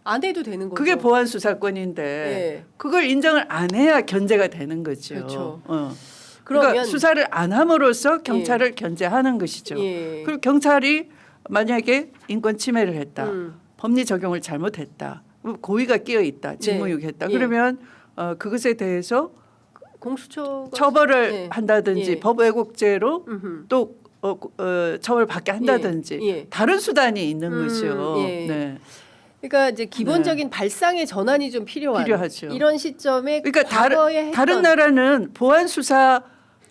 안 해도 되는 거죠. 그게 보안 수사권인데 그걸 인정을 안 해야 견제가 되는 거죠. 그렇죠. 그러니까 수사를 안 함으로써 경찰을 견제하는 것이죠. 그리고 경찰이 만약에 인권 침해를 했다. 법리 적용을 잘못했다. 고의가 끼어 있다. 직무유기했다. 그러면 그것에 대해서 공수처가 처벌을 한다든지 법 왜곡죄로 또 처벌받게 한다든지 다른 수단이 있는 거죠. 네. 그러니까 이제 기본적인 발상의 전환이 좀 필요하죠. 이런 시점에 그러니까 다른 나라는 보안 수사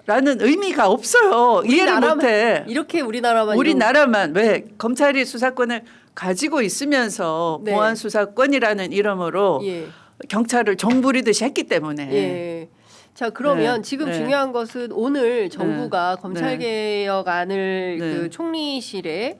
라는 의미가 없어요. 이해를 못해. 이렇게 우리나라만 왜 검찰이 수사권을 가지고 있으면서 보안 수사권이라는 이름으로 경찰을 정부리듯이 했기 때문에. 자 그러면 지금 중요한 것은 오늘 정부가 검찰개혁안을 그 총리실에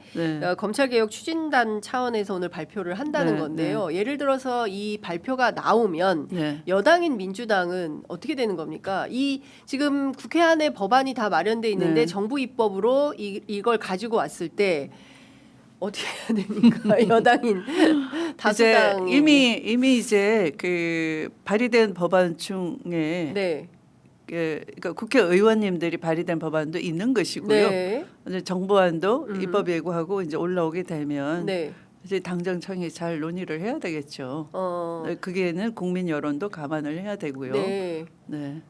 검찰개혁 추진단 차원에서 오늘 발표를 한다는 건데요. 예를 들어서 이 발표가 나오면 여당인 민주당은 어떻게 되는 겁니까? 이 지금 국회 안에 법안이 다 마련돼 있는데 정부 입법으로 이걸 가지고 왔을 때 어떻게 해야 됩니까? 여당인 다수당이 이미 이제 그 발의된 법안 중에 그러니까 국회의원님들이 발의된 법안도 있는 것이고요. 이제 정부안도 입법 예고하고 이제 올라오게 되면 이제 당정청이 잘 논의를 해야 되겠죠. 그게는 국민 여론도 감안을 해야 되고요.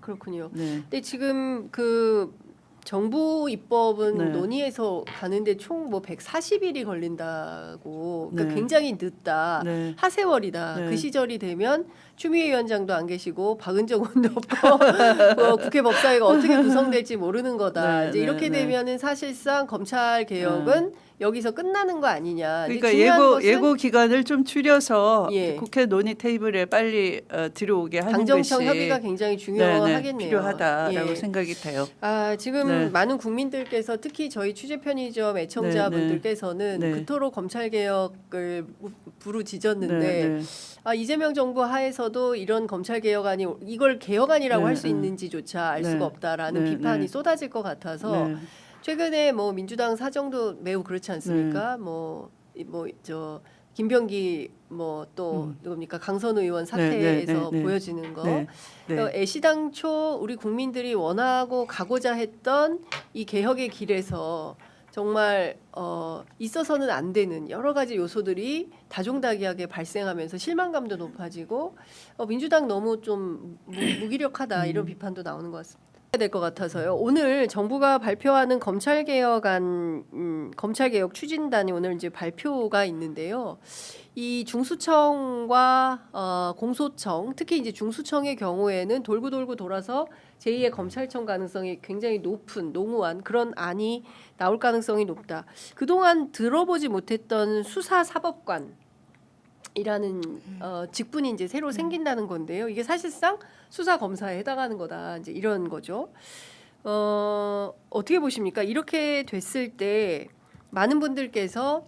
그렇군요. 근데 지금 그 정부 입법은 논의해서 가는데 총 뭐 140일이 걸린다고 그러니까 굉장히 늦다. 하세월이다. 그 시절이 되면 추미애 위원장도 안 계시고 박은정 의원도 없고 국회 법사위가 어떻게 구성될지 모르는 거다. 이제 이렇게 되면은 사실상 검찰 개혁은 여기서 끝나는 거 아니냐. 그러니까 예고 기간을 좀 줄여서 국회 논의 테이블에 빨리 들어오게 하는 것이 당정청 협의가 굉장히 중요하겠네요. 필요하다라고 생각이 돼요. 지금 많은 국민들께서 특히 저희 취재 편의점 애청자분들께서는 그토록 검찰 개혁을 부르짖었는데 이재명 정부 하에서도 이런 검찰 개혁안이 이걸 개혁안이라고 할 수 있는지조차 알 수가 없다라는 비판이 쏟아질 것 같아서. 최근에 뭐 민주당 사정도 매우 그렇지 않습니까? 저 김병기 뭐 또 누굽니까 강선 의원 사태에서 보여지는 거. 애시당초 우리 국민들이 원하고 가고자 했던 이 개혁의 길에서 정말 있어서는 안 되는 여러 가지 요소들이 다종다기하게 발생하면서 실망감도 높아지고 민주당 너무 좀 무기력하다 이런 비판도 나오는 것 같습니다. 될 것 같아서요. 오늘 정부가 발표하는 검찰개혁 추진단이 오늘 이제 발표가 있는데요. 이 중수청과 공소청, 특히 이제 중수청의 경우에는 돌고 돌아서 제2의 검찰청 가능성이 굉장히 높은 농후한 그런 안이 나올 가능성이 높다. 그동안 들어보지 못했던 수사사법관 이라는 직분이 이제 새로 생긴다는 건데요. 이게 사실상 수사 검사에 해당하는 거다. 이제 이런 거죠. 어떻게 보십니까? 이렇게 됐을 때 많은 분들께서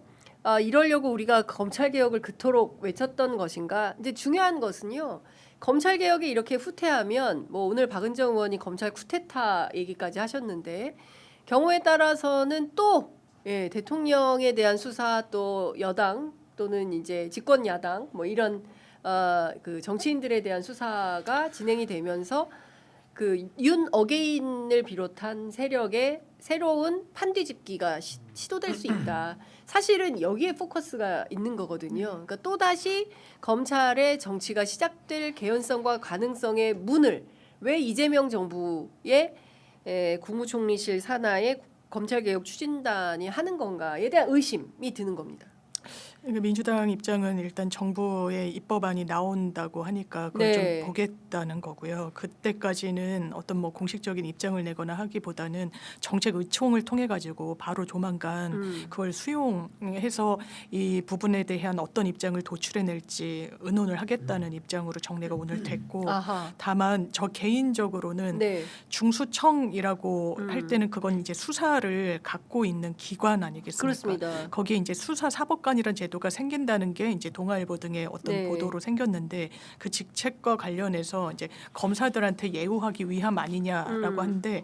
이러려고 우리가 검찰 개혁을 그토록 외쳤던 것인가? 이제 중요한 것은요. 검찰 개혁이 이렇게 후퇴하면 뭐 오늘 박은정 의원이 검찰 쿠데타 얘기까지 하셨는데 경우에 따라서는 또 대통령에 대한 수사 또 여당 또는 이제 집권 야당 뭐 이런 그 정치인들에 대한 수사가 진행이 되면서 그 윤 어게인을 비롯한 세력의 새로운 판뒤집기가 시도될 수 있다. 사실은 여기에 포커스가 있는 거거든요. 그러니까 또 다시 검찰의 정치가 시작될 개연성과 가능성의 문을 왜 이재명 정부의 국무총리실 산하의 검찰개혁 추진단이 하는 건가에 대한 의심이 드는 겁니다. 그러니까 민주당 입장은 일단 정부의 입법안이 나온다고 하니까 그걸 좀 보겠다는 거고요. 그때까지는 어떤 뭐 공식적인 입장을 내거나 하기보다는 정책 의총을 통해 가지고 바로 조만간 그걸 수용해서 이 부분에 대한 어떤 입장을 도출해낼지 의논을 하겠다는 입장으로 정리가 오늘 됐고 다만 저 개인적으로는 중수청이라고 할 때는 그건 이제 수사를 갖고 있는 기관 아니겠습니까? 그렇습니다. 거기에 이제 수사사법관이라는 제도가 생긴다는 게 이제 동아일보 등의 어떤 보도로 생겼는데 그 직책과 관련해서 이제 검사들한테 예우하기 위함 아니냐라고 하는데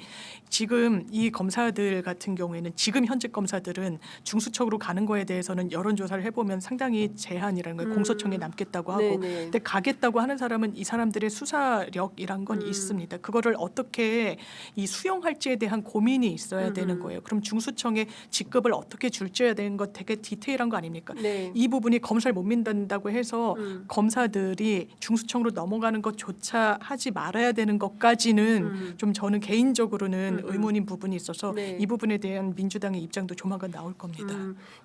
지금 이 검사들 같은 경우에는 지금 현직 검사들은 중수청으로 가는 거에 대해서는 여론조사를 해보면 상당히 제한이라는 거예요. 공소청에 남겠다고 하고 근데 가겠다고 하는 사람은 이 사람들의 수사력이란 건 있습니다. 그거를 어떻게 이 수용할지에 대한 고민이 있어야 되는 거예요. 그럼 중수청에 직급을 어떻게 줄지에 대한 거 되게 디테일한 거 아닙니까? 이 부분이 검사를 못 믿는다고 해서 검사들이 중수청으로 넘어가는 것조차 하지 말아야 되는 것까지는 좀 저는 개인적으로는 의문인 부분이 있어서 이 부분에 대한 민주당의 입장도 조만간 나올 겁니다.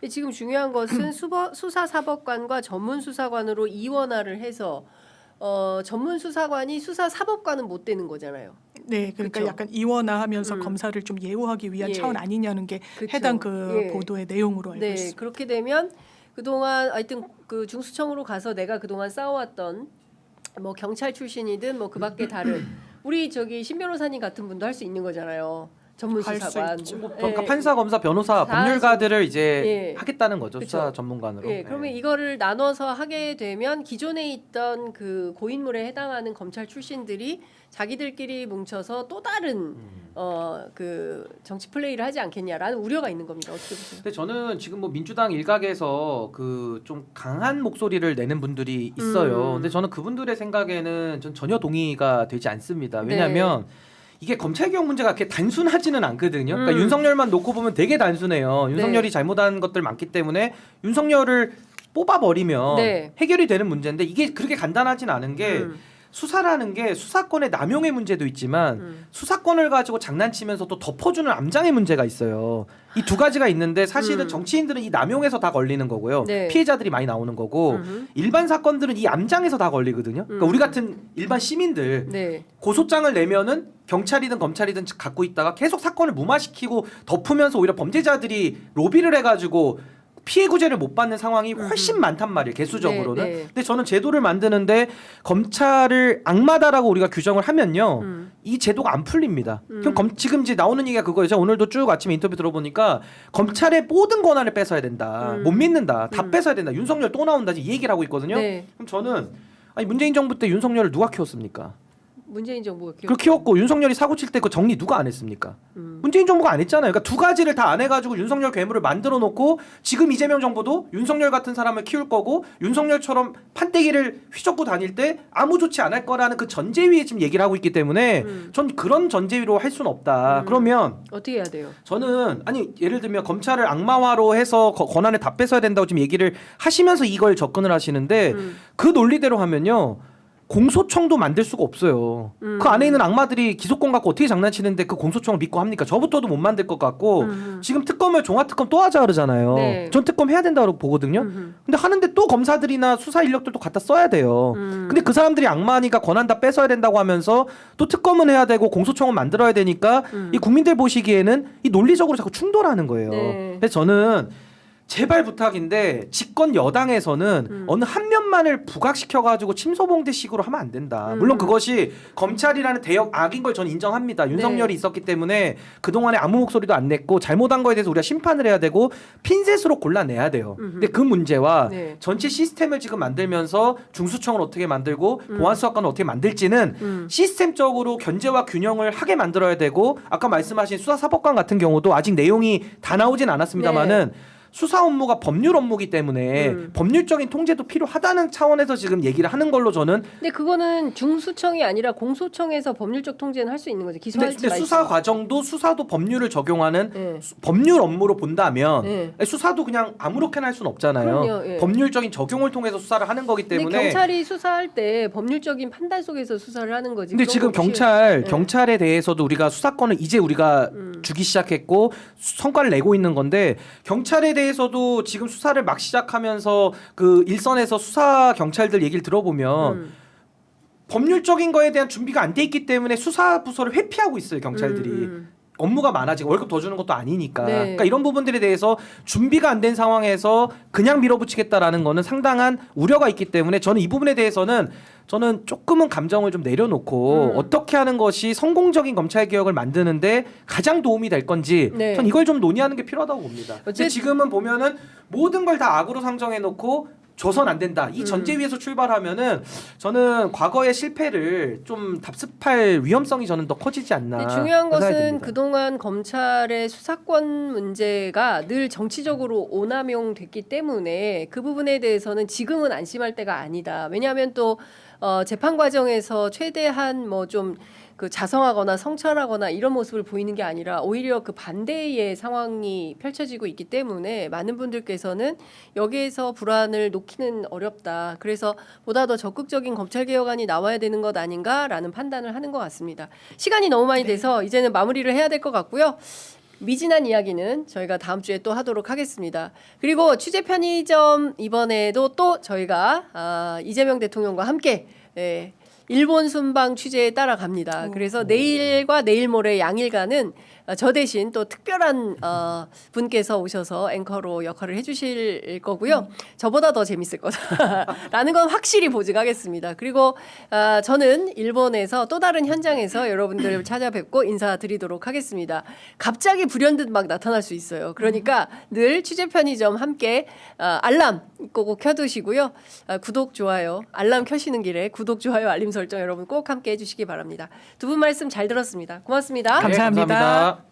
지금 중요한 것은 수사사법관과 전문수사관으로 이원화를 해서 전문 수사관이 수사사법관은 못 되는 거잖아요. 네, 그러니까 그쵸? 약간 이원화하면서 검사를 좀 예우하기 위한 차원 아니냐는 게 해당 그 보도의 내용으로 알고 있습니다. 그렇게 되면 그동안 하여튼 그 중수청으로 가서 내가 그동안 쌓아왔던 뭐 경찰 출신이든 뭐 그밖에 다른 우리 저기 신 변호사님 같은 분도 할 수 있는 거잖아요. 전문 수사관. 그러니까 판사, 검사, 변호사, 법률가들을 이제 하겠다는 거죠. 수사 전문관으로. 그러면 이거를 나눠서 하게 되면 기존에 있던 그 고인물에 해당하는 검찰 출신들이 자기들끼리 뭉쳐서 또 다른 그 정치 플레이를 하지 않겠냐라는 우려가 있는 겁니다. 어떻게 보세요? 근데 저는 지금 뭐 민주당 일각에서 그 좀 강한 목소리를 내는 분들이 있어요. 근데 저는 그분들의 생각에는 전 전혀 동의가 되지 않습니다. 왜냐하면 이게 검찰개혁 문제가 그렇게 단순하지는 않거든요. 그러니까 윤석열만 놓고 보면 되게 단순해요. 윤석열이 잘못한 것들 많기 때문에 윤석열을 뽑아버리면 해결이 되는 문제인데 이게 그렇게 간단하진 않은 게 수사라는 게 수사권의 남용의 문제도 있지만 수사권을 가지고 장난치면서 또 덮어주는 암장의 문제가 있어요. 이 두 가지가 있는데 사실은 정치인들은 이 남용에서 다 걸리는 거고요. 피해자들이 많이 나오는 거고 일반 사건들은 이 암장에서 다 걸리거든요. 그러니까 우리 같은 일반 시민들 고소장을 내면은 경찰이든 검찰이든 갖고 있다가 계속 사건을 무마시키고 덮으면서 오히려 범죄자들이 로비를 해가지고 피해 구제를 못 받는 상황이 훨씬 많단 말이에요. 개수적으로는. 근데 저는 제도를 만드는데 검찰을 악마다라고 우리가 규정을 하면요. 이 제도가 안 풀립니다. 그럼 지금 이제 나오는 얘기가 그거예요. 제가 오늘도 쭉 아침에 인터뷰 들어보니까 검찰의 모든 권한을 뺏어야 된다. 못 믿는다. 다 뺏어야 된다. 윤석열 또 나온다. 이 얘기를 하고 있거든요. 그럼 저는 아니 문재인 정부 때 윤석열을 누가 키웠습니까? 문재인 정부가 키웠고 윤석열이 사고 칠 때 그 정리 누가 안 했습니까? 문재인 정부가 안 했잖아요. 그러니까 두 가지를 다 안 해가지고 윤석열 괴물을 만들어 놓고 지금 이재명 정부도 윤석열 같은 사람을 키울 거고 윤석열처럼 판때기를 휘젓고 다닐 때 아무 조치 안 할 거라는 그 전제 위에 지금 얘기를 하고 있기 때문에 전 그런 전제 위로 할 수는 없다. 그러면 어떻게 해야 돼요? 저는 아니 예를 들면 검찰을 악마화로 해서 권한을 다 뺏어야 된다고 지금 얘기를 하시면서 이걸 접근을 하시는데 그 논리대로 하면요. 공소청도 만들 수가 없어요. 그 안에 있는 악마들이 기소권 갖고 어떻게 장난치는데 그 공소청을 믿고 합니까? 저부터도 못 만들 것 같고 지금 특검을 종합특검 또 하자 그러잖아요. 전 특검 해야 된다고 보거든요. 근데 하는데 또 검사들이나 수사 인력들도 갖다 써야 돼요. 근데 그 사람들이 악마니까 권한 다 뺏어야 된다고 하면서 또 특검은 해야 되고 공소청은 만들어야 되니까 이 국민들 보시기에는 이 논리적으로 자꾸 충돌하는 거예요. 그래서 저는 제발 부탁인데 집권 여당에서는 어느 한 면만을 부각시켜가지고 침소봉대식으로 하면 안 된다. 물론 그것이 검찰이라는 대역 악인 걸 전 인정합니다. 윤석열이 있었기 때문에 그동안에 아무 목소리도 안 냈고 잘못한 거에 대해서 우리가 심판을 해야 되고 핀셋으로 골라내야 돼요. 근데 그 문제와 전체 시스템을 지금 만들면서 중수청을 어떻게 만들고 보안수사관을 어떻게 만들지는 시스템적으로 견제와 균형을 하게 만들어야 되고 아까 말씀하신 수사사법관 같은 경우도 아직 내용이 다 나오진 않았습니다만은 수사 업무가 법률 업무기 때문에 법률적인 통제도 필요하다는 차원에서 지금 얘기를 하는 걸로 저는. 근데 그거는 중수청이 아니라 공소청에서 법률적 통제는 할 수 있는 거죠. 기소할지 근데 수사 과정도 수사도 법률을 적용하는 법률 업무로 본다면 수사도 그냥 아무렇게나 할 수는 없잖아요. 법률적인 적용을 통해서 수사를 하는 거기 때문에. 근데 경찰이 수사할 때 법률적인 판단 속에서 수사를 하는 거지. 근데 지금 경찰에 대해서도 우리가 수사권을 이제 우리가 주기 시작했고 성과를 내고 있는 건데 경찰에 대해서도 지금 수사를 막 시작하면서 그 일선에서 수사 경찰들 얘기를 들어보면 법률적인 거에 대한 준비가 안 돼 있기 때문에 수사 부서를 회피하고 있어요, 경찰들이. 업무가 많아지고 월급 더 주는 것도 아니니까. 그러니까 이런 부분들에 대해서 준비가 안 된 상황에서 그냥 밀어붙이겠다라는 거는 상당한 우려가 있기 때문에 저는 이 부분에 대해서는 저는 조금은 감정을 좀 내려놓고 어떻게 하는 것이 성공적인 검찰 개혁을 만드는데 가장 도움이 될 건지 전 이걸 좀 논의하는 게 필요하다고 봅니다. 근데 지금은 보면은 모든 걸 다 악으로 상정해 놓고 줘선 안 된다. 이 전제 위에서 출발하면은 저는 과거의 실패를 좀 답습할 위험성이 저는 더 커지지 않나. 근데 중요한 것은 그동안 검찰의 수사권 문제가 늘 정치적으로 오남용됐기 때문에 그 부분에 대해서는 지금은 안심할 때가 아니다. 왜냐하면 또 재판 과정에서 최대한 뭐 좀 그 자성하거나 성찰하거나 이런 모습을 보이는 게 아니라 오히려 그 반대의 상황이 펼쳐지고 있기 때문에 많은 분들께서는 여기에서 불안을 놓기는 어렵다. 그래서 보다 더 적극적인 검찰개혁안이 나와야 되는 것 아닌가라는 판단을 하는 것 같습니다. 시간이 너무 많이 돼서 이제는 마무리를 해야 될 것 같고요. 미진한 이야기는 저희가 다음 주에 또 하도록 하겠습니다. 그리고 취재 편의점 이번에도 또 저희가 이재명 대통령과 함께 일본 순방 취재에 따라갑니다. 그래서 내일과 내일 모레 양일간은 저 대신 또 특별한 분께서 오셔서 앵커로 역할을 해주실 거고요. 저보다 더 재밌을 거다라는 건 확실히 보증하겠습니다. 그리고 저는 일본에서 또 다른 현장에서 여러분들을 찾아뵙고 인사드리도록 하겠습니다. 갑자기 불현듯 막 나타날 수 있어요. 그러니까 늘 취재 편의점 함께 알람 꼭 켜두시고요. 구독, 좋아요, 알람 켜시는 길에 구독, 좋아요, 알림 설정 여러분 꼭 함께 해주시기 바랍니다. 두 분 말씀 잘 들었습니다. 고맙습니다. 감사합니다.